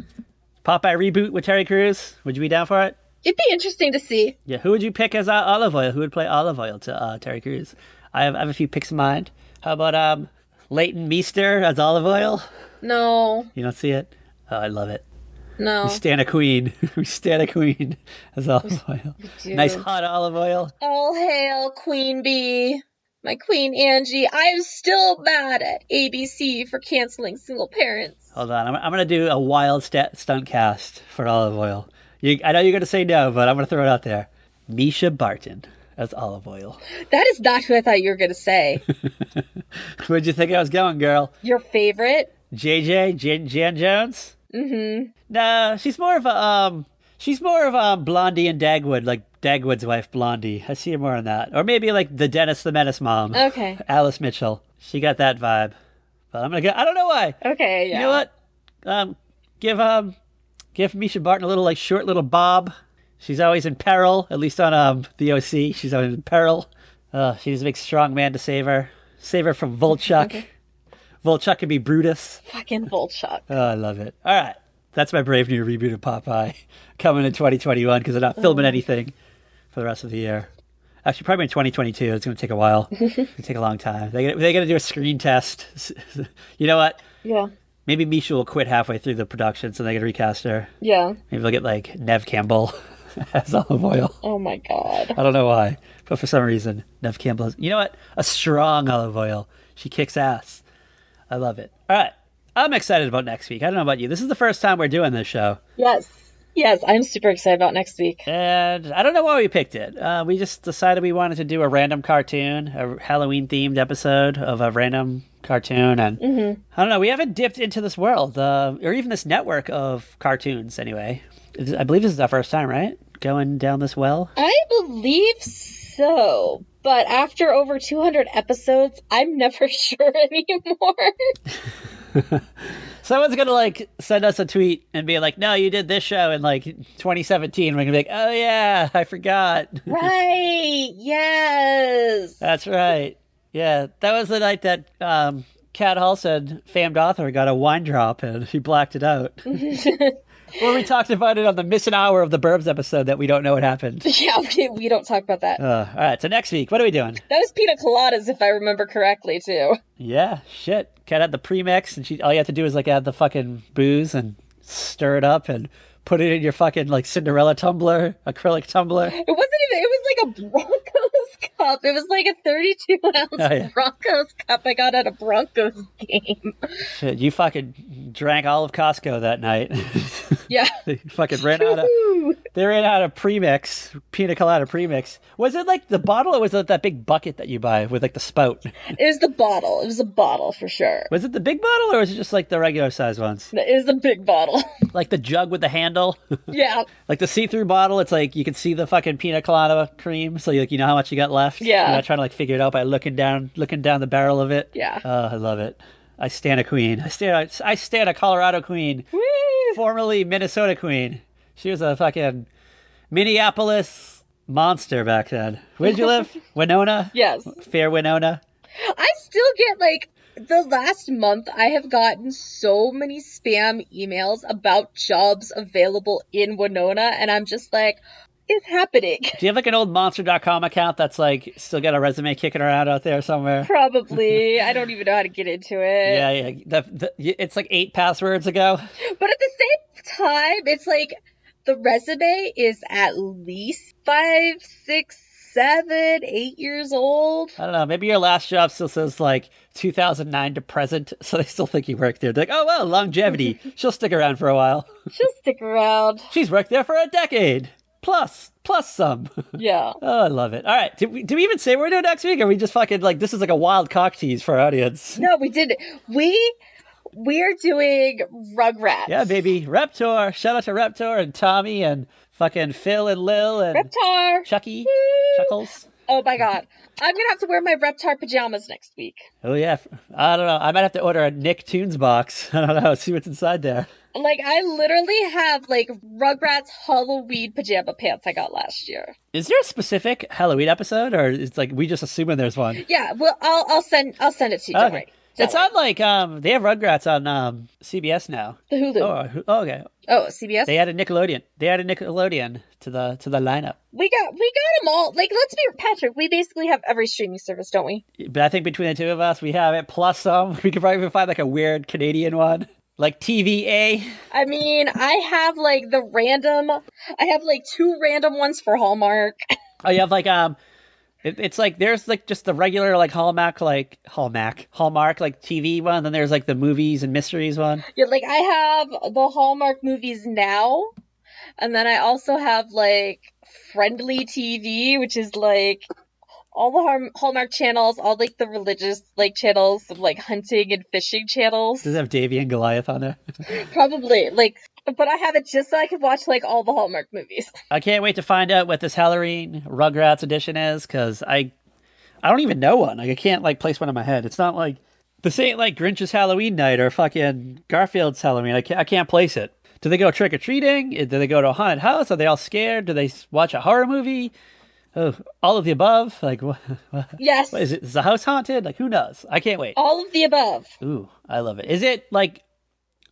Popeye reboot with Terry Crews. Would you be down for it? It'd be interesting to see. Yeah. Who would you pick as Olive Oil? Who would play Olive Oil to Terry Crews? I have a few picks in mind. How about Leighton Meester as Olive Oil? No. You don't see it? Oh, I love it. No. We stand a queen. We stand a queen as olive oil. Nice hot olive oil. All hail Queen Bee. My Queen Angie. I'm still mad at ABC for canceling single parents. Hold on. I'm going to do a wild stunt cast for olive oil. I know you're going to say no, but I'm going to throw it out there. Misha Barton as olive oil. That is not who I thought you were going to say. Where'd you think I was going, girl? Your favorite? Jan Jones? Mm-hmm. Nah, she's more of Blondie and Dagwood, like Dagwood's wife, Blondie. I see her more on that. Or maybe like the Dennis the Menace mom. Okay. Alice Mitchell. She got that vibe. But I'm going to go, I don't know why. Okay, yeah. You know what? Give Misha Barton a little like short little bob. She's always in peril, at least on the OC. She's always in peril. She needs a big strong man to save her. Save her from Volchuk. Volchuk could be Brutus. Fucking Volchuk. Oh, I love it. All right. That's my brave new reboot of Popeye coming in 2021 because they're not filming anything for the rest of the year. Actually, probably in 2022. It's going to take a while. It's going to take a long time. They're going to do a screen test. You know what? Yeah. Maybe Misha will quit halfway through the production, so they're going to recast her. Yeah. Maybe they'll get like Nev Campbell. as olive oil. Oh my god. I don't know why, but for some reason, Nev Campbell is, you know what? A strong olive oil. She kicks ass. I love it. All right. I'm excited about next week. I don't know about you. This is the first time we're doing this show. Yes. Yes, I'm super excited about next week. And I don't know why we picked it. We just decided we wanted to do a random cartoon, a Halloween-themed episode of a random cartoon. And I don't know, we haven't dipped into this world, or even this network of cartoons anyway. I believe this is our first time, right? Going down this well? I believe so. But after over 200 episodes, I'm never sure anymore. Someone's gonna like send us a tweet and be like, "No, you did this show in like 2017." We're gonna be like, "Oh yeah, I forgot." Right? Yes. That's right. Yeah, that was the night that Kat Hall said famed author got a wine drop and she blacked it out. Or we talked about it on the Missing Hour of the Burbs episode that we don't know what happened. Yeah, we don't talk about that. All right, so next week, what are we doing? That was pina coladas, if I remember correctly, too. Yeah, shit. Kat had the premix, and all you have to do is like add the fucking booze and stir it up and put it in your fucking like Cinderella tumbler, acrylic tumbler. It was like a Broncos cup. It was like a 32-ounce Broncos cup I got at a Broncos game. Shit, you fucking drank all of Costco that night. Yeah. They fucking ran out of premix, pina colada premix. Was it like the bottle or was it that big bucket that you buy with like the spout? It was the bottle. It was a bottle for sure. Was it the big bottle or was it just like the regular size ones? It was the big bottle. Like the jug with the handle? Yeah. Like the see-through bottle, it's like you can see the fucking pina colada cream, so you know how much you got left. Yeah. You're not trying to like figure it out by looking down the barrel of it. Yeah. Oh, I love it. I stand a queen. I stand a Colorado queen. Woo! Formerly Minnesota queen. She was a fucking Minneapolis monster back then. Where'd you live? Winona? Yes. Fair Winona? I still get like the last month I have gotten so many spam emails about jobs available in Winona, and I'm just like, it's happening. Do you have like an old monster.com account that's like still got a resume kicking around out there somewhere? Probably. I don't even know how to get into it. Yeah. It's like 8 passwords ago. But at the same time, it's like the resume is at least 5, 6, 7, 8 years old. I don't know. Maybe your last job still says like 2009 to present, so they still think you worked there. They're like, oh, well, longevity. She'll stick around for a while. She'll stick around. She's worked there for a decade. Plus some. Yeah. Oh, I love it. All right. Did we even say what we're doing next week? Or we just fucking like, this is like a wild cock tease for our audience? No, we didn't. We're doing Rugrats. Yeah, baby. Reptor. Shout out to Reptor and Tommy and fucking Phil and Lil and Reptar. Chucky. Woo! Chuckles. Oh my god. I'm gonna have to wear my Reptar pajamas next week. Oh, yeah. I don't know. I might have to order a Nicktoons box. I don't know. See what's inside there. Like, I literally have, like, Rugrats Halloween pajama pants I got last year. Is there a specific Halloween episode, or it's like we just assuming there's one? Yeah, well, I'll send it to you. Don't worry. It's on like they have Rugrats on CBS now. The Hulu. Oh, okay. Oh, CBS. They added Nickelodeon. to the lineup. We got them all. Like, let's be Patrick. We basically have every streaming service, don't we? But I think between the two of us, we have it plus some. We could probably even find like a weird Canadian one. Like TVA. I mean, I have like two random ones for Hallmark. Oh, you have like it's like there's like just the regular like Hallmark like TV one. Then there's like the movies and mysteries one. Yeah, like I have the Hallmark movies now, and then I also have like Friendly TV, which is like all the Hallmark channels, all like the religious like channels of like hunting and fishing channels. Does it have Davy and Goliath on there? Probably. Like, but I have it just so I can watch like all the Hallmark movies. I can't wait to find out what this Halloween Rugrats edition is, because I don't even know one. Like I can't like place one in my head. It's not like this ain't like Grinch's Halloween night or fucking Garfield's Halloween. I can't place it. Do they go trick or treating? Do they go to a haunted house? Are they all scared? Do they watch a horror movie? Oh, all of the above? Like, what? Yes. What is it? Is the house haunted? Like, who knows? I can't wait. All of the above. Ooh, I love it. Is it like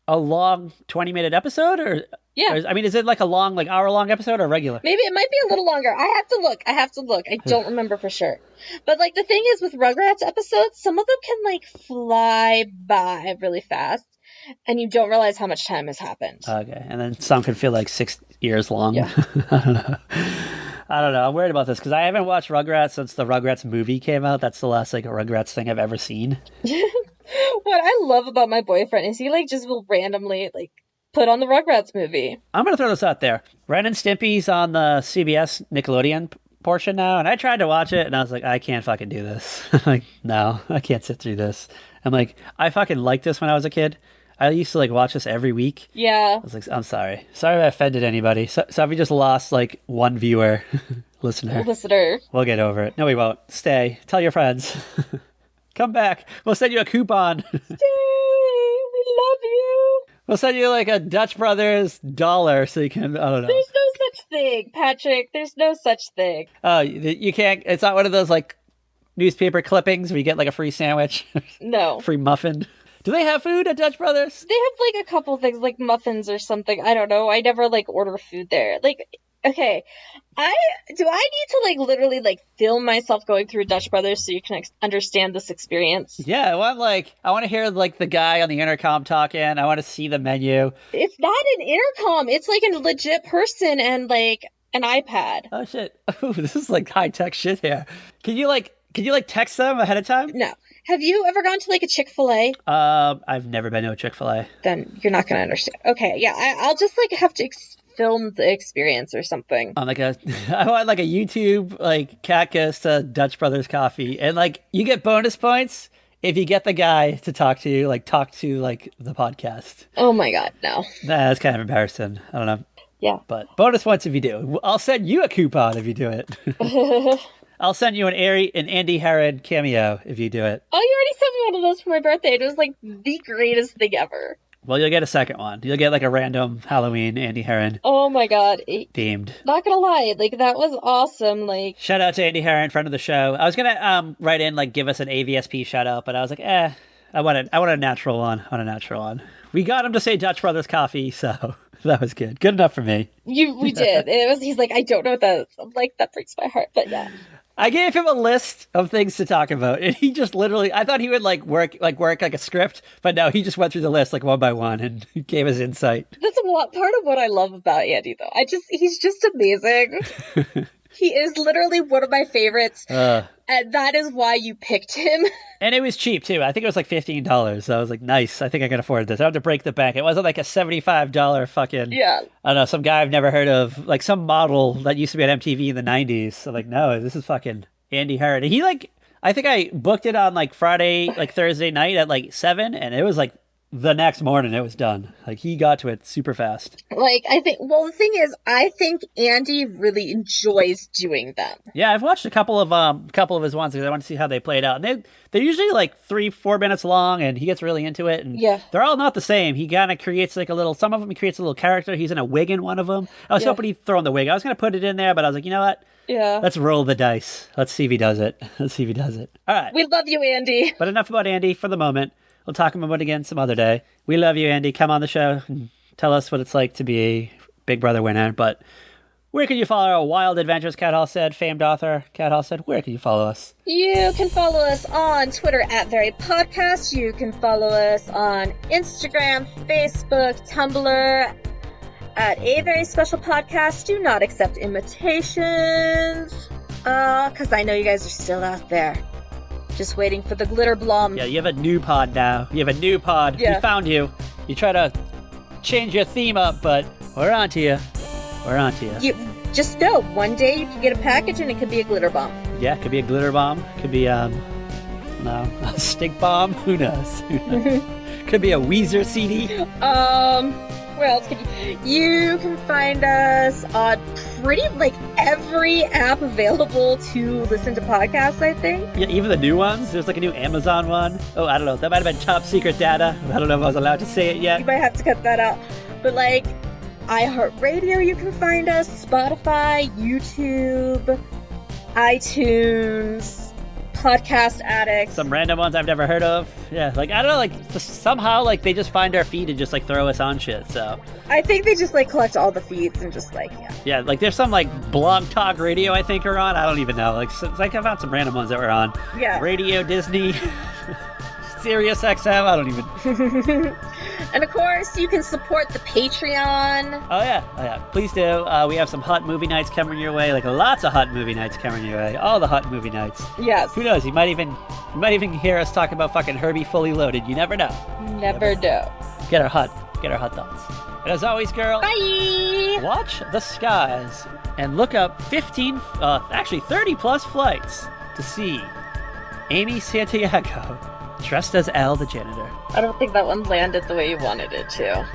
a long 20-minute episode? Yeah. Is it like a long, like hour-long episode or regular? Maybe it might be a little longer. I have to look. I don't remember for sure. But like the thing is with Rugrats episodes, some of them can like fly by really fast. and you don't realize how much time has happened. Okay, and then some can feel like 6 years long. Yeah. I don't know. I'm worried about this because I haven't watched Rugrats since the Rugrats movie came out. That's the last like Rugrats thing I've ever seen. What I love about my boyfriend is he like just will randomly like put on the Rugrats movie. I'm gonna throw this out there. Ren and Stimpy's on the CBS Nickelodeon portion now, and I tried to watch it, and I was like, I can't fucking do this. I'm like, no, I can't sit through this. I'm like, I fucking liked this when I was a kid. I used to like watch this every week. Yeah. I was like, I'm sorry if I offended anybody. So if we just lost like one viewer, listener, we'll get over it. No, we won't. Stay. Tell your friends. Come back. We'll send you a coupon. Stay. We love you. We'll send you like a Dutch Brothers $1 so you can, I don't know. There's no such thing, Patrick. There's no such thing. Oh, you can't, it's not one of those like newspaper clippings where you get like a free sandwich? No. Free muffin? Do they have food at Dutch Brothers? They have like a couple things like muffins or something. I don't know. I never like order food there. Like, okay, I need to like literally like film myself going through Dutch Brothers so you can understand this experience? Yeah, I want to hear like the guy on the intercom talking. I want to see the menu. It's not an intercom. It's like a legit person and like an iPad. Oh shit! Ooh, this is like high tech shit here. Can you text them ahead of time? No. Have you ever gone to like a Chick-fil-A? I've never been to a Chick-fil-A. Then you're not gonna understand. Okay, yeah, I'll just like have to film the experience or something. On I want like a YouTube like catkiss to Dutch Brothers coffee, and like you get bonus points if you get the guy to talk to you, like the podcast. Oh my god, no. Nah, that's kind of embarrassing. I don't know. Yeah. But bonus points if you do. I'll send you a coupon if you do it. I'll send you an Andy Herron cameo if you do it. Oh, you already sent me one of those for my birthday. It was like the greatest thing ever. Well, you'll get a second one. You'll get like a random Halloween Andy Herron. Oh my god. Themed. Not gonna lie, like that was awesome. Like, shout out to Andy Herron, friend of the show. I was gonna write in like give us an AVSP shout out, but I was like, I want a natural one. We got him to say Dutch Brothers coffee, so that was good. Good enough for me. We did. He's like, I don't know what that is. I'm like, that breaks my heart, but yeah. I gave him a list of things to talk about, and he just literally, I thought he would like work like a script, but no, he just went through the list like one by one and gave us insight. That's part of what I love about Andy, though. He's just amazing. He is literally one of my favorites, and that is why you picked him. And it was cheap, too. I think it was like $15, so I was like, nice, I think I can afford this. I have to break the bank. It wasn't like a $75 fucking, yeah. I don't know, some guy I've never heard of, like some model that used to be on MTV in the 90s. So like, no, this is fucking Andy Herron. And he like, I think I booked it on like Thursday night at like 7, and it was like, the next morning it was done. Like he got to it super fast. Like the thing is, I think Andy really enjoys doing them. Yeah, I've watched a couple of his ones because I want to see how they played out. And they're usually like 3-4 minutes long, and he gets really into it. And yeah, they're all not the same. He kind of creates like some of them he creates a little character. He's in a wig in one of them. I was hoping he'd throw in the wig. I was gonna put it in there, but I was like, you know what? Yeah. Let's roll the dice. Let's see if he does it. All right. We love you, Andy. But enough about Andy for the moment. We'll talk about it again some other day. We love you, Andy. Come on the show and tell us what it's like to be a Big Brother winner. But where can you follow our wild adventures, Cat Hall said, famed author Cat Hall said? Where can you follow us? You can follow us on Twitter at Very Podcast. You can follow us on Instagram, Facebook, Tumblr at A Very Special Podcast. Do not accept invitations. Because I know you guys are still out there. Just waiting for the glitter blom. Yeah, you have a new pod now. Yeah. We found you. You try to change your theme up, but we're on to you. You just know, one day you can get a package and it could be a glitter bomb. Yeah, it could be a glitter bomb. Could be, a stink bomb. Who knows? Could be a Weezer CD. Where else can you can find us on pretty like every app available to listen to podcasts, I think. Yeah, even the new ones. There's like a new Amazon one. Oh, I don't know. That might have been top secret data. I don't know if I was allowed to say it yet. You might have to cut that out. But like iHeartRadio, you can find us, Spotify, YouTube, iTunes, Podcast Addict. Some random ones I've never heard of. Yeah, like, I don't know, like, somehow, like, they just find our feed and just, like, throw us on shit, so. I think they just, like, collect all the feeds and just, like, yeah. Yeah, like, there's some, like, Blog Talk Radio, I think, are on. I don't even know. Like, I found some random ones that were on. Yeah. Radio Disney, Sirius XM, I don't even. And of course, you can support the Patreon. Oh yeah. Please do. We have some hot movie nights coming your way, like lots of hot movie nights coming your way. All the hot movie nights. Yes. Who knows? You might even hear us talk about fucking Herbie Fully Loaded. You never know. Never know. Get our hot thoughts. And as always, girl, Bye! watch the skies and look up 30 plus flights to see Amy Santiago dressed as Al the janitor. I don't think that one landed the way you wanted it to.